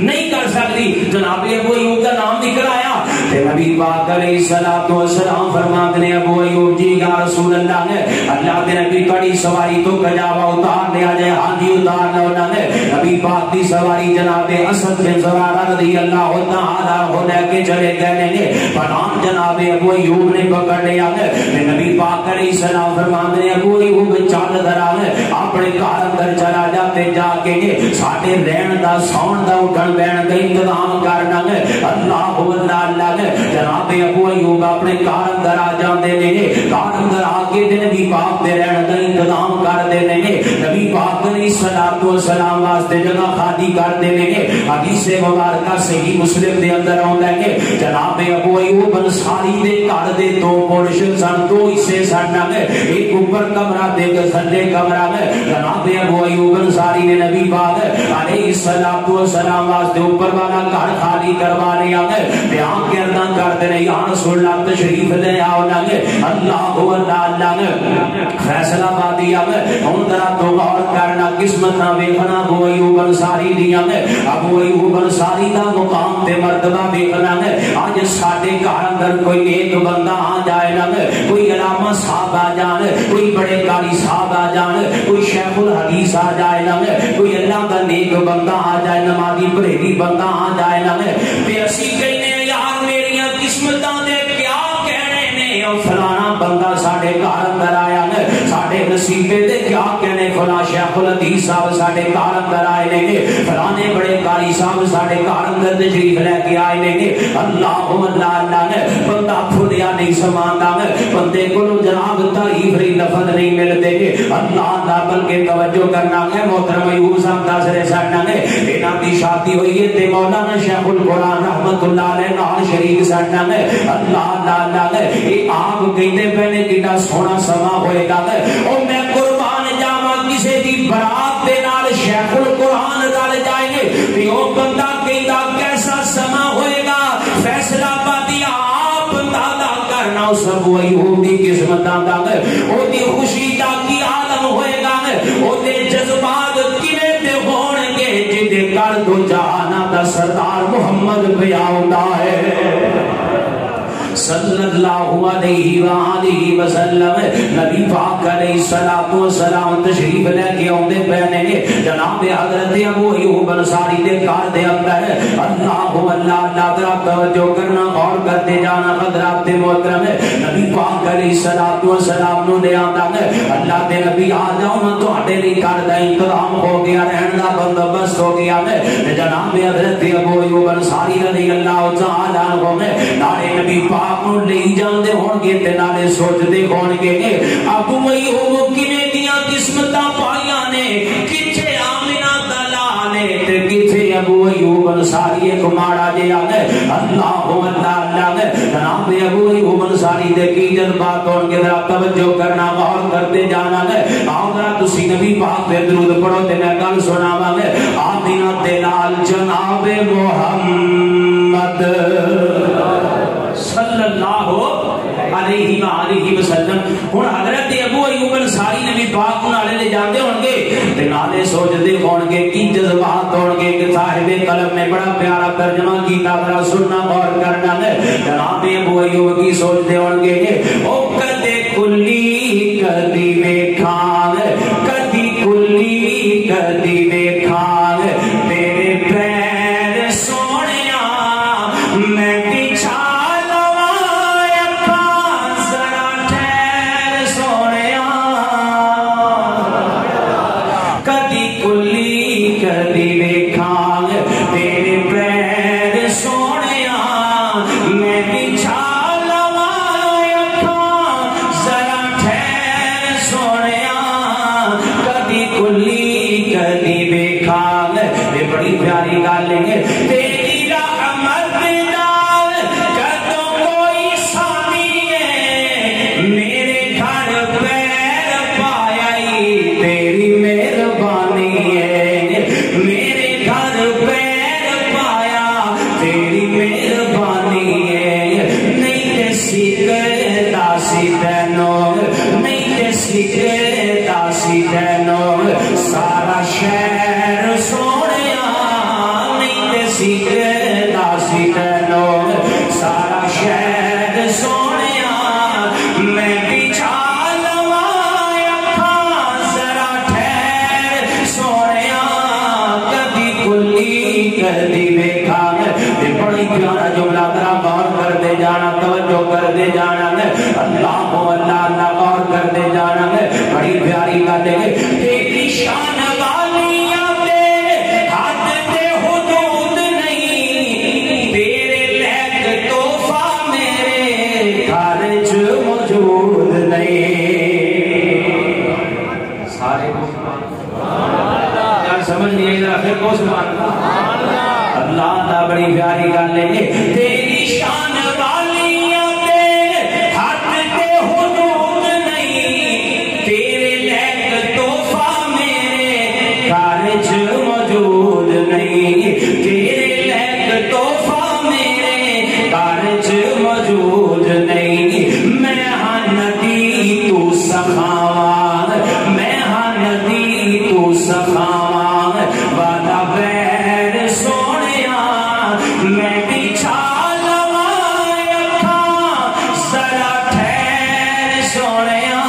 نہیں کر سکتی۔ جناب ابو ایوب دا نام نکل آیا، تے نبی پاک علیہ الصلوۃ والسلام فرماتے ہیں ابو ایوب جی یا رسول اللہ نے اللہ دے نبی کڑی سواری تو کجاوا اتار لیا جائے ہاں جی اتار لو نہ نبی پاک دی سواری جناب اسد بن زرارہ رضی اللہ تعالی عنہ لے کے چلے گئے نے پٹھان جناب ابو ایوب نے پکڑ لیا تے نبی پاک علیہ السلام فرماتے ہیں ابو ایوب چل درا اپنے گھر اندر چلا جاتے جا کے ساڈے رہن دا سون دا اٹھن بیٹھن دا انتظام کرنا اللہ اللہ جناب ابو ایوب اپنے گھر اندر آ جاندے نے گھر اندر آ کے نبی پاک دے رہن دا انتظام کرتے نے نبی پاک علیہ الصلوۃ والسلام واسطے جگہ خالی کرتے نے حدیث مبارکہ صحیح مسلم دے اندر آندا ہے جناب ابو ایوب انصاری دے گھر دے دو پورشن سن دو حصے سن ایک اوپر کمرہ دے تھلے کمرہ میں جناب ابو ایوب انصاری نے نبی پاک علیہ الصلوۃ والسلام واسطے اوپر والا گھر خالی کروا لیا بیان کرنا کرتے ہیں یا رسول اللہ تشریف لے آؤ نہ اللہ اللہ فیصلہ پا دیا ہن ذرا تو غور کرنا قسمت نہ ویکھنا ابو ایوب انصاری دیا ابو ایوب انصاری دا مقام تے مرتبہ ویکھنا اج ساڈے گھر اندر کوئی ایک بندہ آ جائے نہ کوئی علامہ صاحب آ جان کوئی بڑے قاری صاحب آ جان کوئی شیخ الحدیث آ جائے نہ کوئی اللہ دا نیک بندہ آ جائے نمازی پرہیزی بندہ آ جائے نہ تے اسی کہنے یار میریاں قسمتاں دے کیا کہنے نے او فلانا بندہ ساڈے گھر اندر آیا ہے ساڈے نصیبے دے کیا کہنے فلاں شیخ الحدیث صاحب ساڈے گھر اندر آئے نے فلانے بڑے قاری صاحب ساڈے گھر اندر تشریف لے کے آئے نے اللہ اللہ بندہ پھلیا نہیں سماندا بندے کو جناب تعریف ری لفظ نہیں ملتے اللہ دا بلکہ توجہ کرنا ہے محترم ایوب صاحب دس رہے سن نے انہاں دی شادی ہوئی ہے تے مولانا شیخ القرآن رحمت اللہ علیہ نال شریک سن نے اللہ اللہ اے آپ کہندے پہلے کیڑا سونا سما ہوئے گا او میں قربان جاواں کسے دی برات دے نال شیخ القرآن رل جائے گے تے او بندہ کہندا کیسا سما ہوئے گا فیصلہ پاتیا آپ دادا کرنا سب ایوب دی قسمتاں دا او دی خوشی دا کی عالم ہوئے گا او دے جذبات کیویں تے ہون گے جدے کر دو جہاں دا سردار محمد پیا ہوندا ہے صلی اللہ علیہ وآلہ وسلم نبی پاک علیہ الصلوۃ والسلام تشریف لے کے اوندے پہنے جناب حضرت ابو ایوب انصاری دے گھر دے اندر اللہ اللہ ذرا توجہ کرنا غور کرتے جانا حضرات محترم نبی پاک علیہ الصلوۃ والسلام نو لے آندا اللہ دے نبی آ جاؤ میں تواڈے لئی گھر دا انتظام ہو گیا رہن دا بندوبست ہو گیا جناب حضرت ابو ایوب انصاری رضی اللہ تعالی عنہ نالے نبی پاک نو لے جاندے ہون گے تے نالے سوچدے ہون گے ابو ایوب کنے دیاں قسمتاں پائیاں نے کتے آمنہ دلالے تے کتے ابو ایوب انصاری ایک ماڑا جیا اللہ اللہ جناب ابو ایوب انصاری دے کی جذبات ہون گے ذرا توجہ کرنا غور کرتے جانا آؤ ذرا تسی نبی پاک پہ درود پڑھو تے میں گل سناواں آمنہ دلال جناب محمد صلی اللہ علیہ وآلہ وسلم ہن حضرت ابو ایوب انصاری نبی پاک نالے لے جاندے ہون گے تے نالے سوچدے ہون گے کی جذبات ہون گے کہ صاحب قلم نے بڑا پیارا ترجمہ کیتا ذرا سننا غور کرنا جناب ابو ایوب کی سوچدے ہون گے او کدے کلی کدی ویکھاں کدی کلی کدی ویکھاں تیرے پیر سونیا میں بڑی پیاری گل ہے تیری رحمت نال کدوں کوئی سانی ہے میرے گھر پیر پایا تیری مہربانی ہے میرے گھر پیر پایا تیری مہربانی ہے نہیں تے سکھتا سی تینوں نہیں تے سکھتا سی تینوں سارا شہر سونے سارا بڑی پیاری گل ہے تیری شان والیاں تے حد تے حدود نہیں تیرے لائق تحفہ میرے گھر چ موجود نہیں سارے سمجھ نہیں آئی ذرا پھر کو سبحان اللہ اللہ دا بڑی پیاری گل ہے تیری شان والیاں تے حد تے حدود نہیں تیرے لائق تحفہ میرے گھر چ موجود نہیں تیرے لائق تحفہ میرے گھر چ موجود نہیں میں ہاں ندی تو سخاواں میں ہاں ندی تو سخاواں والا بیر سونیا میں بچھا لواں اکھاں ذرا ٹھہر سونیا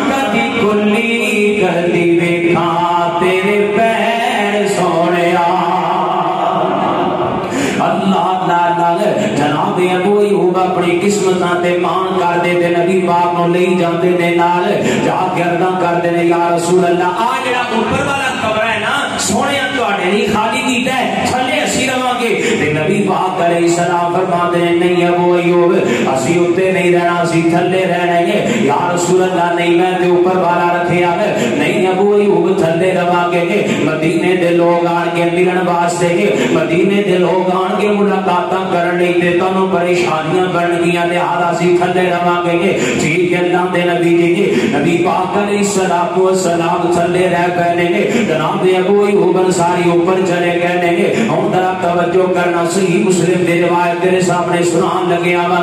کدی کلی کدی ویکھاں تیرے پیر سونیا اللہ نال جناب ابو ایوب اپنی قسمتاں تے مان کردے تے نبی پاک نو لئی جاندے نے نال جا کے عرضاں کردے نے یا رسول اللہ آ جڑا اوپر والا کمرہ ہے نا سونے تواڈے نہیں خالی کیتا ہے تھلے اسی رواں گے تے نبی پاک علیہ السلام فرماتے ہیں نہیں ابو ایوب اسی اوتے نہیں رہنا اسی تھلے رہنا ہے یا رسول اللہ نہیں میں تے اوپر والا رکھیا ہے نہیں ابو ایوب تھلے رواں گے مدینے دے لوگ آن کے ملن واسطے مدینے دے لوگ آن کے ملاقاتاں کرن لئی تے تانوں پریشانیاں بن گیاں لہذا اسی تھلے رواں گے ٹھیک ہے اللہ دے نبی جی نبی پاک علیہ الصلوۃ والسلام تھلے رہ پے نے جناب ابو ایوب انصاری اوپر چلے گئے نے ہن ذرا توجہ کرنا صحیح مسلم دی روایت تیرے سامنے سنان لگیا وا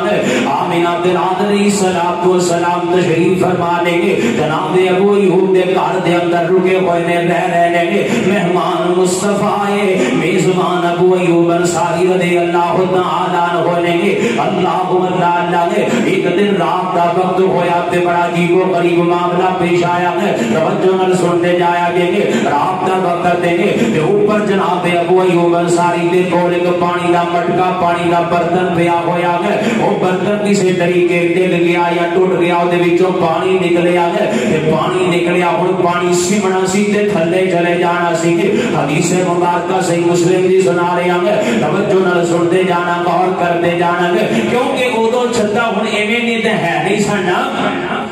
آمینہ بن علیہ الصلوۃ والسلام تشریف فرما لیں گے جناب ابو ایوب دے گھر دے اندر رکے ہوئے نے رہ رہے نے مہمان مصطفی میزبان ابو ایوب انصاری رضی اللہ تعالی عنہ نے اللہ نے ایک دن رات دا وقت ہویا تے بڑا عجیب و غریب معاملہ پیش آیا ہے توجہ نال سنتے جایا گے رات دا وقت دے تے اوپر جناب ابو ایوب انصاری دے کول ایک پانی دا مٹکا پانی دا برتن پیا ہویا ہے او برتن کسے طریقے ڈگ گیا یا ٹوٹ گیا او دے وچوں پانی نکلیا ہے تے پانی نکلیا ہن پانی سمنا سی تے تھلے چلے جانا سی حدیث مبارکہ صحیح مسلم دی سنا رہے ہیں توجہ نال سنتے جانا غور کرتے جانا کیونکہ اودوں چھتا ہن ایویں نہیں تے ہے نہیں سن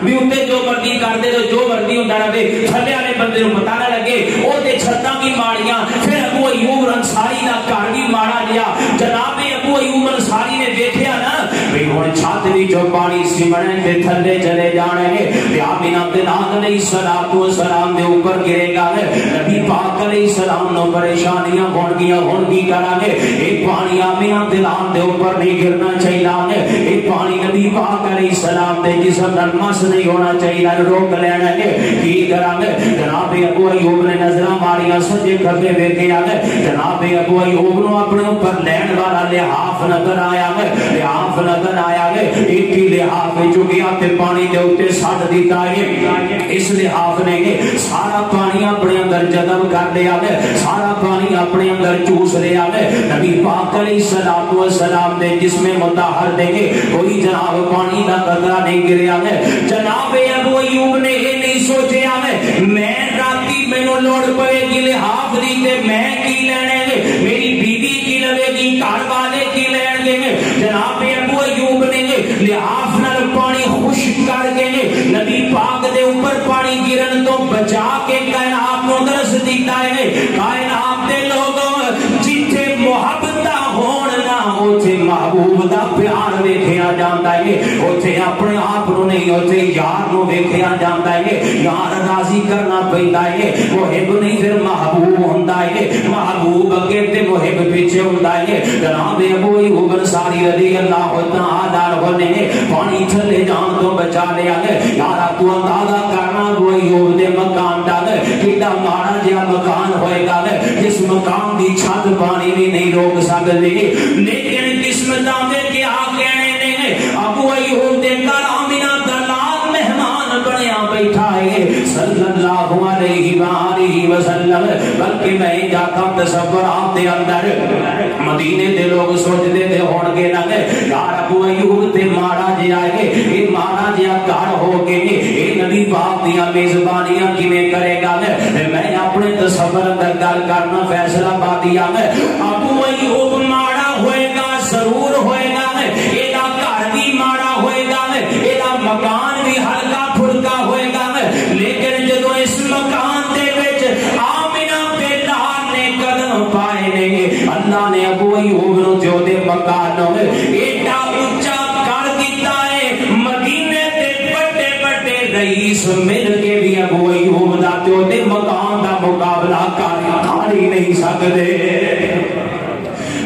بھی اوتے جو مرضی کردے تو جو مرضی ہوندا رہے تھلے والے بندے نوں پتہ نہ لگے او تے چھتاں بھی ماڑیاں پھر ابو ایوب انصاری دا گھر بھی ماڑا گیا جناب ابو ایوب انصاری نے دیکھیا نا بھئی ہن چھت وچوں پانی سمنے تے تھلے چلے جانے نے تے آمینہ بن علیہ الصلوۃ والسلام دے اوپر گرے گا نبی پاک علیہ السلام نو پریشانیاں ہون گیا ہن کی کران گے اے پانی آمینہ دے دے اوپر نہیں گرنا چاہیے اے پانی نبی پاک علیہ السلام دے جسم نال مس نہیں ہونا چاہیے روک لینا ہے کی کران گے جناب ابو ایوب نے نظراں ماریاں سجے کھبے ویکھیا جناب ابو ایوب نو اپنے اوپر لین والا لحاف نظر آیا لحاف نظر آیا ایک ہی لحاف چکیا تے پانی دے اوتے سٹ دیتا ہے اس لحاف نے سارا پانی اپنے اندر جذب کر لیا سارا پانی اپنے اندر چوس لیا نبی پاک علیہ الصلوۃ والسلام دے جسم مطہر دے کوئی جناب پانی دا قطرہ نہیں گریا جناب ابو ایوب نے یہ نہیں سوچیا میں راتی مینوں لوڑ پے گی لحاف دی تے میں کی لینے میری بیوی کی لوے گی گھر والے کی لین گے جناب ابو ایوب نے لحاف نال پانی خشک کر کے نبی پاک دے اوپر پانی گرن تو بچا کے کائنات نو درس دیتا ہے کائنات دے لوگوں جتھے محبت ہون نہ اوتھے محبوب دا پیار ویکھیا جاندا ہے اوتھے اپنے آپ نو نہیں اوتھے یار نو ویکھیا جاندا ہے یار راضی کرنا پیندا ہے محب نہیں پھر محبوب ہوندا ہے محبوب اگے تے محب پیچھے ہوندا ہے جناب ابو ایوب انصاری رضی اللہ تعالی عنہ نے پانی تھلے جان تو بچا لیا یارا تو اندازہ کرنا ابو ایوب دے مکان دا کیڑا ماڑا جہا مکان ہوئے گا جس مکان دی چھت پانی بھی نہیں روک سکدی لیکن قسمتاں دے کیا کہنے نے ابو ایوب دے گھر آمینہ دا لال مہمان بنیا بیٹھا ہے صلی اللہ علیہ وآلہ وسلم بلکہ میں جاتا تصورات دے اندر مدینے دے لوگ سوچتے تھے ہون گے نہ یار ابو ایوب تے ماڑا جی آئے گے یہ ماڑا جی گھر ہو کے یہ نبی پاک دیاں میزبانیاں کیویں کرے گا میں اپنے تصور اندر گل کرنا فیصلہ پا دیا ابو ایوب ماڑا ہوئے گا ضرور ہوئے گا یہ گھر بھی ماڑا ہوئے گا یہ مکان بھی ہلکا پھلکا ہوئے گا لیکن جدو اس مکان دے وچ آمنہ پہ لال نے قدم پائے نے اللہ نے ابو ایوب نو جو دے مکان ایڈا اونچا کر دیتا ہے مدینے تے بڑے بڑے رئیس مل کے بھی ابو ایوب دا جو دے مکان دا مقابلہ کر ہی نہیں سکتے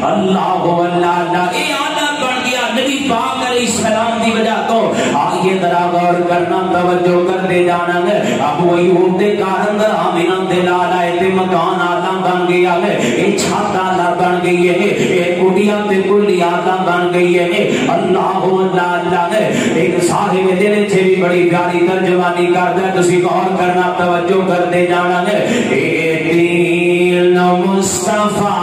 اللہ اللہ اے آلہ بن گیا نبی پاک علیہ السلام دی وجہ تو آئیے ذرا غور کرنا توجہ کرتے جانا ہے ابو ایوب دے گھر اندر آمنہ دے لال آئے تے مکان آلہ بن گیا ہے اے چھت آلہ بن گئی ہے اے کڑیاں تے کلی آلہ بن گئی ہے اللہ اللہ ہے ایک صاحب دل چھے بھی بڑی پیاری ترجمانی کر دے تسی غور کرنا توجہ کرتے جانا ہے اے دین مصطفیٰ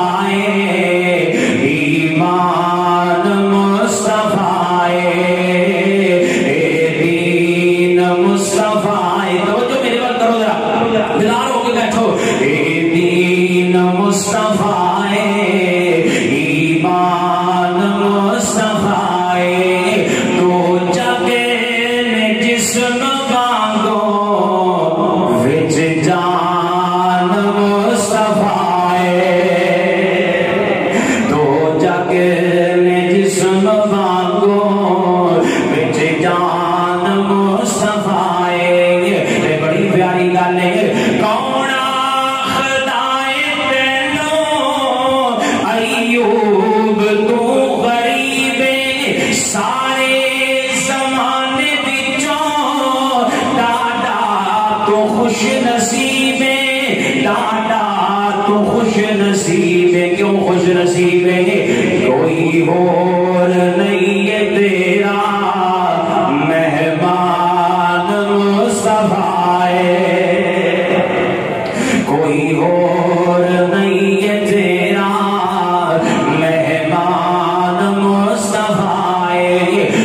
ایمان مصطفیٰ دین مصطفیٰ توجہ میرے بات کرو ذرا بیدار ہو کے بیٹھو دین مصطفیٰ ایمان مصطفیٰ تو جگے جسم وانگو وچ جان مصطفیٰ جسم وانگو وچ جان مصطفیٰ بڑی پیاری گل ہے کون خدائے تینوں ایوب تو غریب سارے زمانے وچوں ڈاڈا تو خوش نصیب ڈاڈا تو خوش نصیب کیوں خوش نصیب کوئی اور نہیں ہے تیرا مہمان مصطفیٰ کوئی اور نہیں ہے تیرا مہمان مصطفیٰ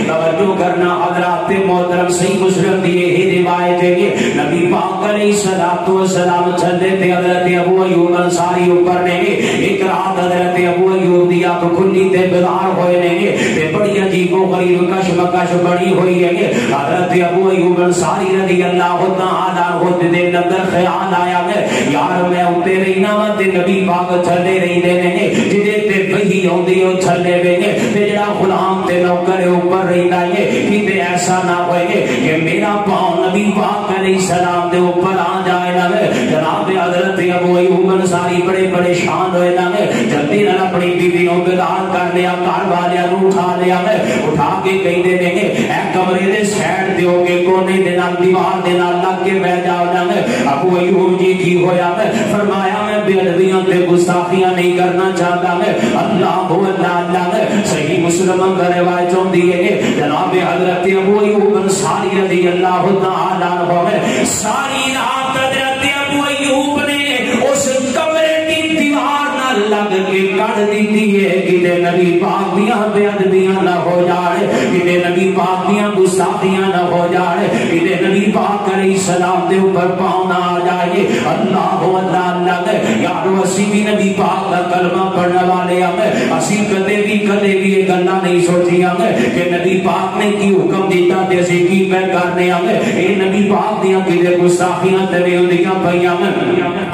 توجہ کرنا حضرات محترم صحیح مسلم دی یہ روایت ہے نبی پاک علیہ الصلوۃ والسلام چلے تھے حضرت ابو ایوب انصاری اوپر نے ایک رات حضرت ابو ایوب دی آنکھ کھلی تے بیدار ہوئے نے تے بڑی عجیب و غریب کشمکش بڑی ہوئی ہے حضرت ابو ایوب انصاری رضی اللہ تعالی عنہ دے اندر خیال آیا ہے یار میں اوتے رہنا وا تے نبی پاک چلے رہندے نے جدے تے وحی اوندی او چلے وے تے جڑا غلام تے نوکر اوپر رہندا ہے کہ ایسا نہ ہوئے کہ میرا پاؤں نبی پاک علیہ السلام دے اوپر آ جائے نا جناب حضرت ابو ایوب انصاری بڑے بڑے شان ہوئے نا جلدی نہ اپنی بیوی نو بیدار کر لیا گھر والے نو اٹھا لیا اٹھا کے کہیں دے دیں گے اے کمرے دے سائڈ تے ہو کے کونے دے نال دیوار دے نال لگ کے بیٹھ جاؤ نا ابو ایوب جی کی ہویا فرمایا میں بے ادبیاں تے گستاخیاں نہیں کرنا چاہتا اللہ اللہ صحیح مسلم کا روایت ہوندی ہے جناب حضرت ابو ایوب انصاری رضی اللہ تعالی عنہ ساری رات حضرت ابو ایوب نے اس کمرے کی دیوار نہ لگ کے کٹ دیتی ہے کہ نبی پاک دیاں بے ادبیاں نہ ہو جائے کہ نبی پاک دیاں گستاخیاں نہ ہو جائے کہ نبی پاک علیہ السلام دے اوپر پاؤں نہ آ جائے اللہ اللہ یارو اسی بھی نبی پاک کا کلمہ پڑھنے والے ہم اسی کدے بھی یہ گلا نہیں سوچی ہم کہ نبی پاک نے کی حکم دیتا تے اسی کی میں کرنے ہم اے نبی پاک دیاں کدے گستاخیاں تے ہوندیاں پئیاں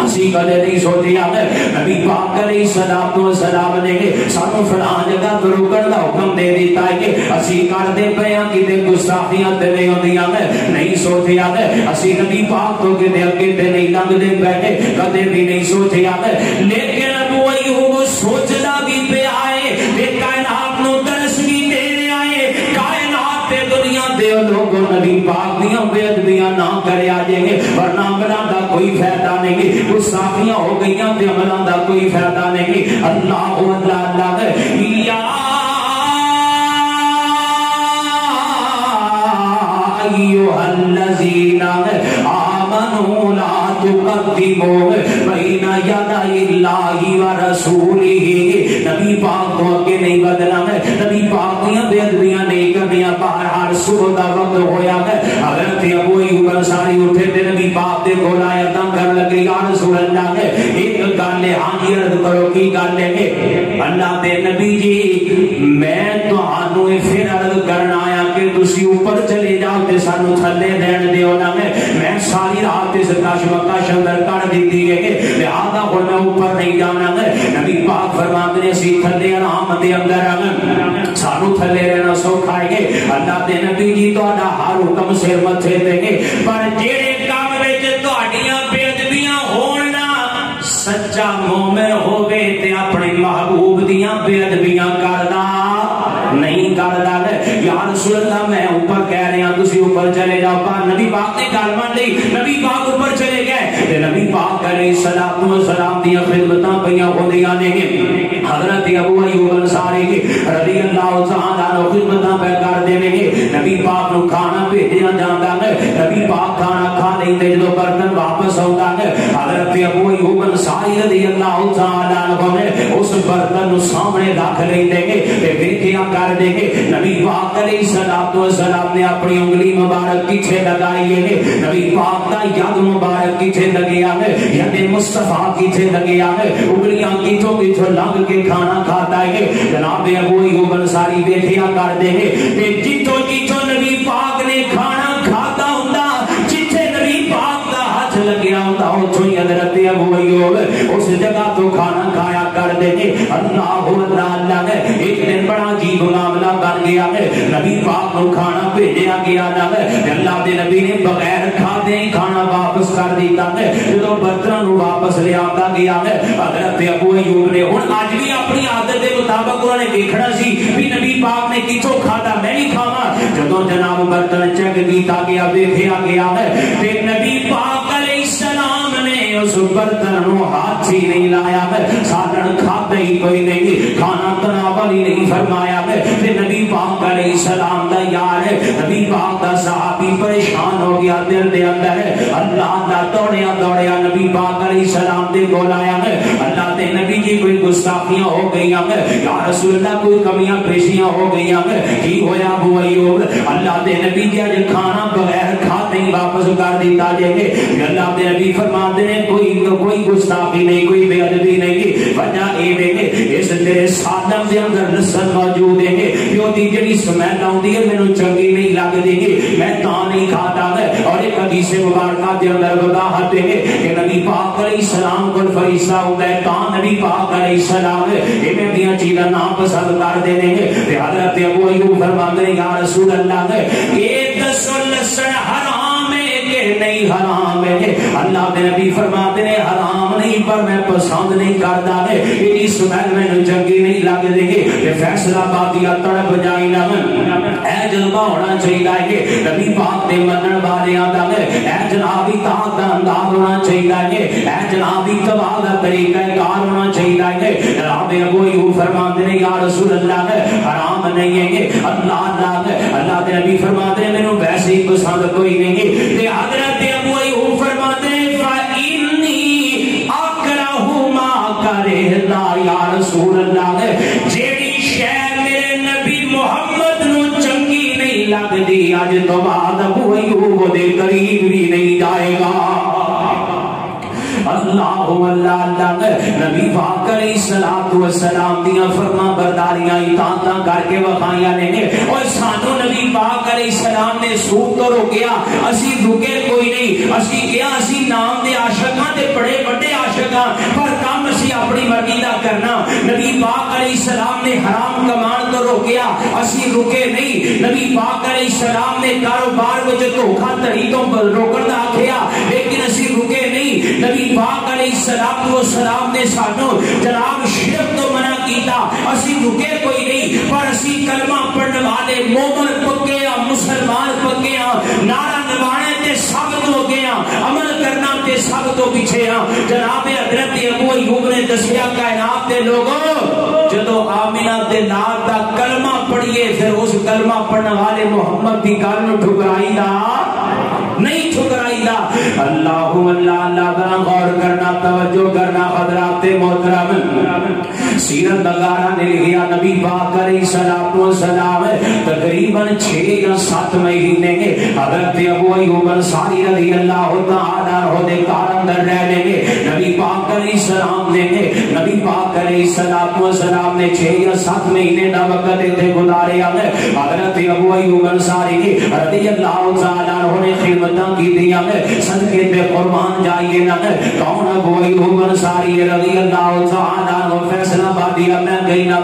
اسی کدے نہیں سوچی ہم نبی پاک علیہ الصلوۃ والسلام نے سانو فلاں جگہ رکن دا حکم دے دیتا ہے کہ اسی کردے پیاں کدے گستاخیاں تے ہوندیاں نہیں سوچی ہم اسی نبی پاک تو کدے اگے تے نہیں لنگدے بیٹھے کدے بھی نہیں سوچی ہم لیکن ابو ایوب سوچدا بھی پیا ہے تے کائنات نو درس بھی دے آئے کائنات تے دنیا دے لوگوں نبی پاک دیاں بے ادبیاں نہ کرے آجے گے ورنہ عملاں دا کوئی فائدہ نہیں گستاخیاں ہو گئیاں تے عملاں دا کوئی فائدہ نہیں اللہ اللہ یا ایھا الذین آمنوا لا تقدموا بین یدی اللہ و رسولہ. نبی پاک کو اگے نہیں بدلنا ہے, نبی پاک دیاں بے ادبیاں نہیں کرنیاں. باہر ہر صبح دا وقت ہویا ہے, حضرت ابو ایوب انصاری اٹھے تے نبی پاک دے کول آیا, دم کر لگے یا رسول اللہ ہے ایک گل ہے, ہاں جی عرض کرو کی گل ہے. اللہ دے نبی جی میں تہانوں پھر عرض کرنا آیا کہ تسی اوپر چلے جاؤ تے سانو تھلے دین دیو نا. میں ساری رات اس کشمکش اندر کر دیتی ہے لہذا ہن میں اوپر نہیں جانا ہے. نبی پاک فرماتے ہیں اسی تھلے آرام دے اندر سانو تھلے رہنا سوکھا ہے. اللہ دے نبی جی تہاڈا ہر حکم سر متھے تے گے, پر جڑے کام وچ تہاڈیاں بے ادبیاں ہون نا سچا مومن ہوے تے اپنے محبوب دیاں بے ادبیاں کردا نہیں کردا. یا رسول اللہ میں اوپر کہہ رہا تسی اوپر چلے جاؤ. پر نبی پاک نے گل مان لئی, نبی پاک اوپر چلے گئے تے نبی پاک علیہ الصلوۃ والسلام دی خدمتاں پیاں ہوندیاں نے. حضرت ابو ایوب انصاری رضی اللہ تعالی عنہ خدمتاں پہ کر دے نے. نبی پاک نو کھانا بھیجیا جاندا ہے, نبی پاک کھانا کھا لیندے جدوں برتن واپس آوندا ہے حضرت ابو ایوب انصاری رضی اللہ تعالی عنہ نے اس برتن نو سامنے رکھ لیندے تے ویکھیا کر دے گے. نبی پاک علیہ الصلوۃ والسلام نے اپنی انگلی مبارک پیچھے لگائی ہے, نبی پاک کا ید مبارک پیچھے لگیا ہے, ید مصطفیٰ پیچھے لگیا ہے, انگلیاں کیچو کیچو لگ کے کھانا کھاتا ہے. جناب ابو ایوب انصاری ویکھیا کر دے گے تے جتھوں جتھوں نبی پاک نے کھانا کھاتا ہوندا جتھے نبی پاک دا ہاتھ لگیا ہوندا اوتھوں ہی حضرت ابو ایوب اس جگہ تو کھانا کھایا کر دے گے. اللہ اللہ ہے. ایک دن بڑا عجیب معاملہ بن گیا ہے, نبی پاک کو کھانا بھیجا گیا نہ ہے, اللہ دے نبی نے بغیر کھادے ہی کھانا واپس کر دیتا ہے. جدوں برتناں نوں واپس لے آندا گیا ہے حضرت ابو ایوب نے ہن اج بھی اپنی عادت دے مطابق انہوں نے دیکھنا سی بھی نبی پاک نے کتھوں کھادا میں بھی کھاواں. جدوں جناب برتن چیک کیتا گیا ویکھیا گیا ہے تے نبی پاک علیہ السلام نے اس برتن نو ہاتھ ہی نہیں لایا ہے, سادن کھاتے ہی کوئی نہیں, کھانا تناول ہی نہیں فرمایا ہے. تے نبی پاک علیہ السلام دا یار ہے, نبی پاک دا صحابی پریشان ہو گیا دل دے اندر ہے. اللہ دا دوڑیا دوڑیا نبی پاک علیہ السلام دے کول آیا ہے. اللہ دے نبی جی کوئی گستاخیاں ہو گئیاں ہے یا رسول اللہ کوئی کمیاں پیشیاں ہو گئیاں ہے, کی ہویا ابو ایوب؟ اللہ دے نبی جی اج کھانا بغیر کھاتے ہی واپس کر دیتا جے. اللہ دے نبی فرماتے ہیں کوئی گستاخی نہیں, کوئی بے ادبی نہیں. وجہ اے ہے اس تیرے سادم دے اندر لسن موجود ہے, جو دی جڑی سمیل آندی ہے مینوں چنگی نہیں لگدی, میں تاں نہیں کھاتا ہے. اور ایک حدیث مبارکہ دے اندر وضاحت ہے کہ نبی پاک علیہ السلام کو فرشتہ ہوندا ہے تاں نبی پاک علیہ السلام ایویں دیاں چیزاں نا پسند کر دے نے. تے حضرت ابو ایوب فرماندے ہیں یا رسول اللہ اے دسو لسن حرام ہے کہ نہیں حرام ہے؟ اللہ دے نبی فرماتے ہیں حرام نہیں پر میں پسند نہیں کرتا ہے, یہ سمیل میں چنگی نہیں لگ دے گی. فیصلہ بادیا تڑپ جائی نہ اے جذبہ ہونا چاہیے کہ نبی پاک دے منن والے آتا ہے, اے جنابی طاعت دا انداز ہونا چاہیے, اے جنابی تبع دا طریقہ کار ہونا چاہیے. جناب ابو ایوب فرماتے ہیں یا رسول اللہ حرام نہیں ہے کہ اللہ دے نبی فرماتے ہیں مینوں ویسے ہی پسند کوئی نہیں. تے حضرت ابو ایوب فرماتے ہیں فإنی اکرہ ما کرہتا یا رسول اللہ, جیڑی شے میرے نبی محمد نو چنگی نہیں لگدی اج تو بعد ابو ایوب دے قریب بھی نہیں جائے گا. اللہ اللہ اللہ نبی پاک علیہ الصلوۃ والسلام دیاں فرما برداریاں اطاعتاں کر کے وکھائیاں نے. اور سانو نبی پاک علیہ السلام نے سود تو روکیا, اسی رکے کوئی نہیں, اسی کیا اسی نام دے عاشقاں تے بڑے بڑے عاشقاں, پر کام اسی اپنی مرضی دا کرنا. نبی پاک علیہ السلام نے حرام کمان تو روکیا, اسی رکے نہیں. نبی پاک علیہ السلام نے کاروبار وچ دھوکا دھڑی تو روکن دا آکھیا لیکن اسی رکے نہیں. نبی پاک علیہ السلام نے سانو جناب شرک تو منع کیتا, اسی رکے کوئی نہیں, پر اسی کلمہ پڑھنے والے مومن پکے ہاں, مسلمان پکے ہاں, نعرہ نوانے تے سب تو اگے ہاں, عمل کرنا تے سب تو پیچھے ہاں. جناب حضرت ابو ایوب نے دسیا کائنات دے لوگوں جدو آمینہ دے نال دا کلمہ پڑھیے پھر اس کلمہ پڑھنے والے محمد دی گل نوں ٹھکرائی دا نہیں ٹھکرائیدا اللہ اللہ اللہ ذرا غور کرنا توجہ کرنا حضرات محترم سیرت نگارہ نے لکھا نبی پاک علیہ الصلوۃ والسلام تقریباً 6 یا 7 مہینے حضرت ابو ایوب انصاری رضی اللہ تعالی عنہ دے گھر اندر رہنے گے نبی پاک علیہ السلام نے نبی پاک علیہ الصلوۃ والسلام نے 6 یا 7 مہینے دا وقت تے گزاریا حضرت ابو ایوب انصاری رضی اللہ تعالی عنہ نے خدمتاں کیتیاں صدقے تے قربان جائیے نہ کون ابو ایوب انصاری رضی اللہ تعالی عنہ فیصلہ بادیا میں گئی نہ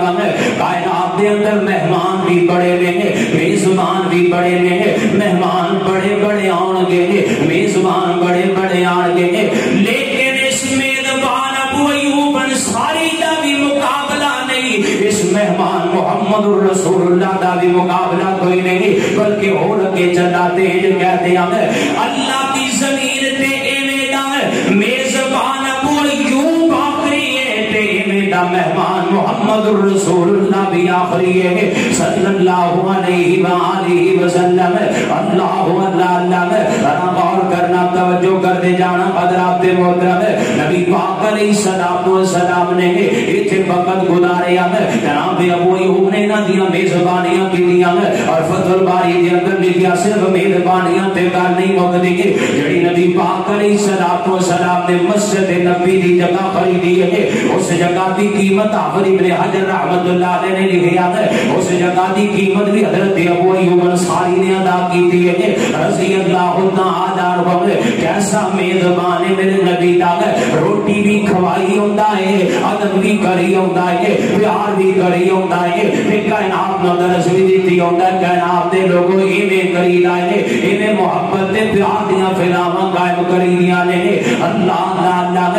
کائنات دے اندر مہمان بھی بڑے نے میزبان بھی بڑے نے مہمان بڑے بڑے آن گے میزبان بڑے بڑے آن گے لیکن اس میزبان ابو ایوب انصاری دا بھی مقابلہ نہیں اس مہمان محمد رسول اللہ دا بھی مقابلہ کوئی نہیں بلکہ ہو لگے چلاتے ہیں کہتے ہیں اللہ کی زمین تے ایویں دا میزبان ابو ایوب آخری ہے تے ایویں دا مہمان محمد رسول اللہ بھی آخری ہے صلی اللہ علیہ وآلہ وسلم اللہ اللہ اللہ غور کرنا توجہ کر دے جانا حضرات محترم نبی پاک علیہ الصلوۃ والسلام نے ایتھے وقت گزاریا جناب ابو ایوب نے نہ دیا میزبانیاں کیتیاں اور فتح الباری دے اندر لکھیا صرف میزبانیاں تے گل نہیں مکدی جڑی نبی پاک علیہ الصلوۃ والسلام نے مسجد نبی دی جگہ خریدی ہے اس جگہ دی قیمت حافظ ابن حجر رحمۃ اللہ علیہ نے لکھیا ہے اس جگہ دی قیمت بھی حضرت ابو ایوب انصاری نے ادا کی ہے رضی اللہ تعالی عنہ کیسا میزبان ہے میرے نبی دا روٹی بھی کھوائی ہوندا ہے ادب بھی کری ہوندا ہے پیار بھی کری ہوندا ہے تے کائنات نو درس بھی دتی ہوندا ہے کائنات دے لوگوں ایویں کری لائے ایویں محبت تے پیار دیاں فلاواں قائم کری دیاں نے اللہ اللہ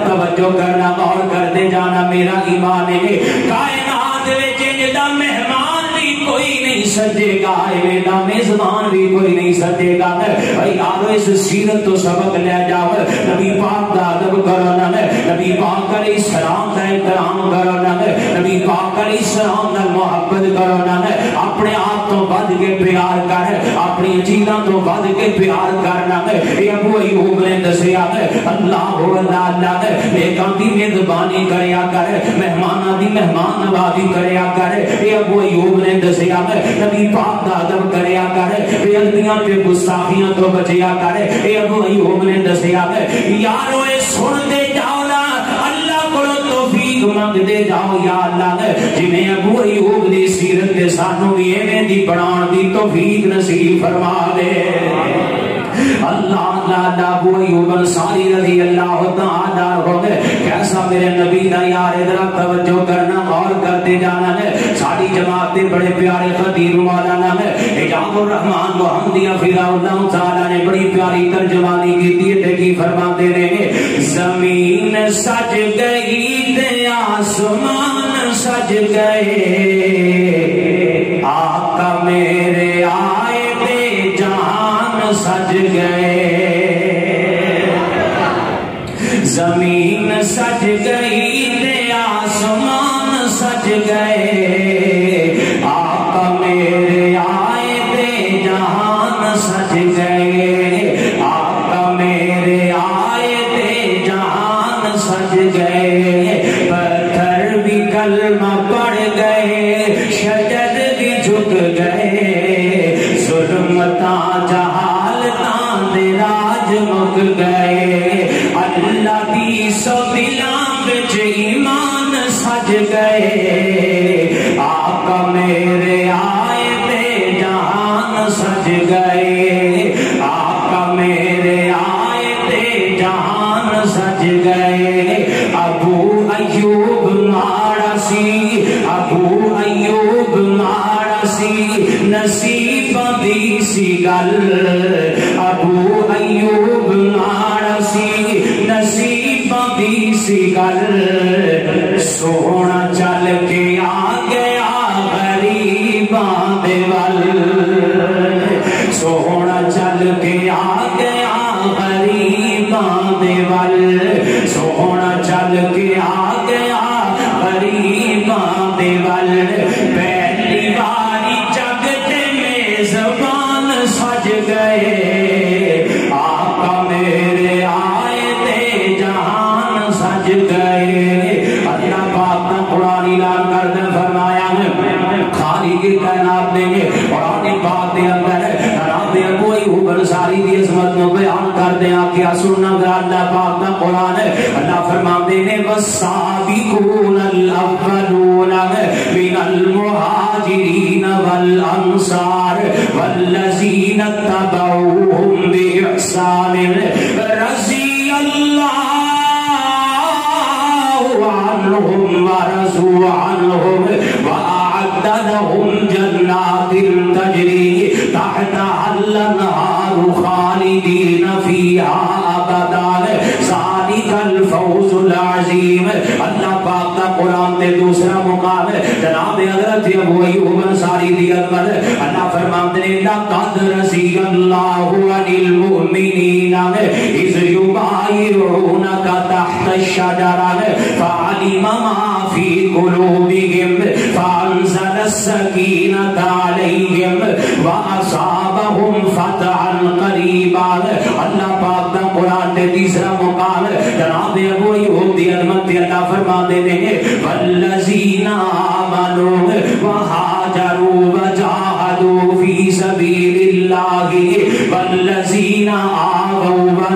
توجہ کرنا غور کرتے جانا میرا ایمان ہے کائنات وچ جدا مہمان بھی کوئی نہیں سجے گا ایویں دا میزبان بھی کوئی نہیں سجے گا بھائی یارو اس سیرت تو سبق لے جاؤ نبی پاک دا ادب کرو نا نبی پاک علیہ السلام دا احترام کرو نا نبی پاک علیہ السلام دا محبت کرو نا اپنے آپ تو ود کے پیار کر اپنی چیزاں تو ود کے پیار کرنا اے ابو ایوب نے دسیا اللہ اللہ نیکاں دی میزبانی کریا کر مہماناں دی مہمان نوازی کریا کر اے ابو ایوب نے دسیا نبی پاک دا ادب کریا کر بے ادبیاں تے گستاخیاں تو بچیا کر اے ابو ایوب نے دسیا یارو اے سن دے جاؤ نا اللہ کولوں توفیق منگ دے جاؤ یا اللہ جویں ابو ایوب دی سیرت تے سانو وی ایویں دی بنان دی توفیق نصیب فرما دے اللہ اللہ ابو ایوب انصاری رضی اللہ تعالی عنہ کیسا میرے نبی دا یار ادھر توجہ کرنا غور کرتے جانا ہے ساری جماعت دے بڑے پیارے خطیب مولانا ہے اجاب الرحمن محمدی فضا اللہ تعالی نے بڑی پیاری ترجمانی کی تے کی فرماتے ہیں زمین سج گئی تے آسمان سج گئے آقا میرے آئے تے جہان سج گئے زمین سج گئی تے آسمان سج گئے آقا میرے آئے تے جہان سج گئے آقا میرے آئے تے جہان سج گئے پتھر بھی کلمہ پڑھ گئے شجر بھی جھک گئے ظلمتاں جہالتاں دے راج مک گئے اللہ دی سو دلاں وچ ایمان سج گئے آقا میرے آئے تے جہان سج گئے آقا میرے آئے تے جہان سج گئے ابو ایوب ماڑا سی ابو ایوب ماڑا سی نصیب دی سی گل ابو ایوب ماڑا سی نصیب دی سی گل سونا چل کے آ گیا غریباں دے ول سونا چل کے آ گیا غریباں دے ول سونا چل کے آ گیا غریباں دے ول پہلی باری جگ تے میزبان سج گئے سننا ذرا اللہ پاک کا قرآن ہے. اللہ فرماتے ہیں والسابقون الاولون من المہاجرین والانصار والذین اتبعوهم بإحسان رضی اللہ عنہم ورضوا عنہم وأعد لهم جنات تجری تحتها الأنهار خالدین فیہا ابدا ذالک الفوز العظیم. اللہ پاک کا قرآن میں دوسرا مقام ہے جناب حضرت ابو ایوب انصاری دی عظمت. اللہ فرماتے ہیں لقد رضی اللہ عن المؤمنین اذ یبایعونک تحت الشجرۃ فعلم ما فی قلوبہم فانزل السکینۃ علیہم واصابہم فتحا قریبا. اللہ پاک کا قرآن میں تیسرا مقام ہے جناب ابو ایوب دی عظمت. اللہ فرماتے ہیں والذین آمنوا وہاجروا وجاہدوا فی سبیل اللہ والذین آووا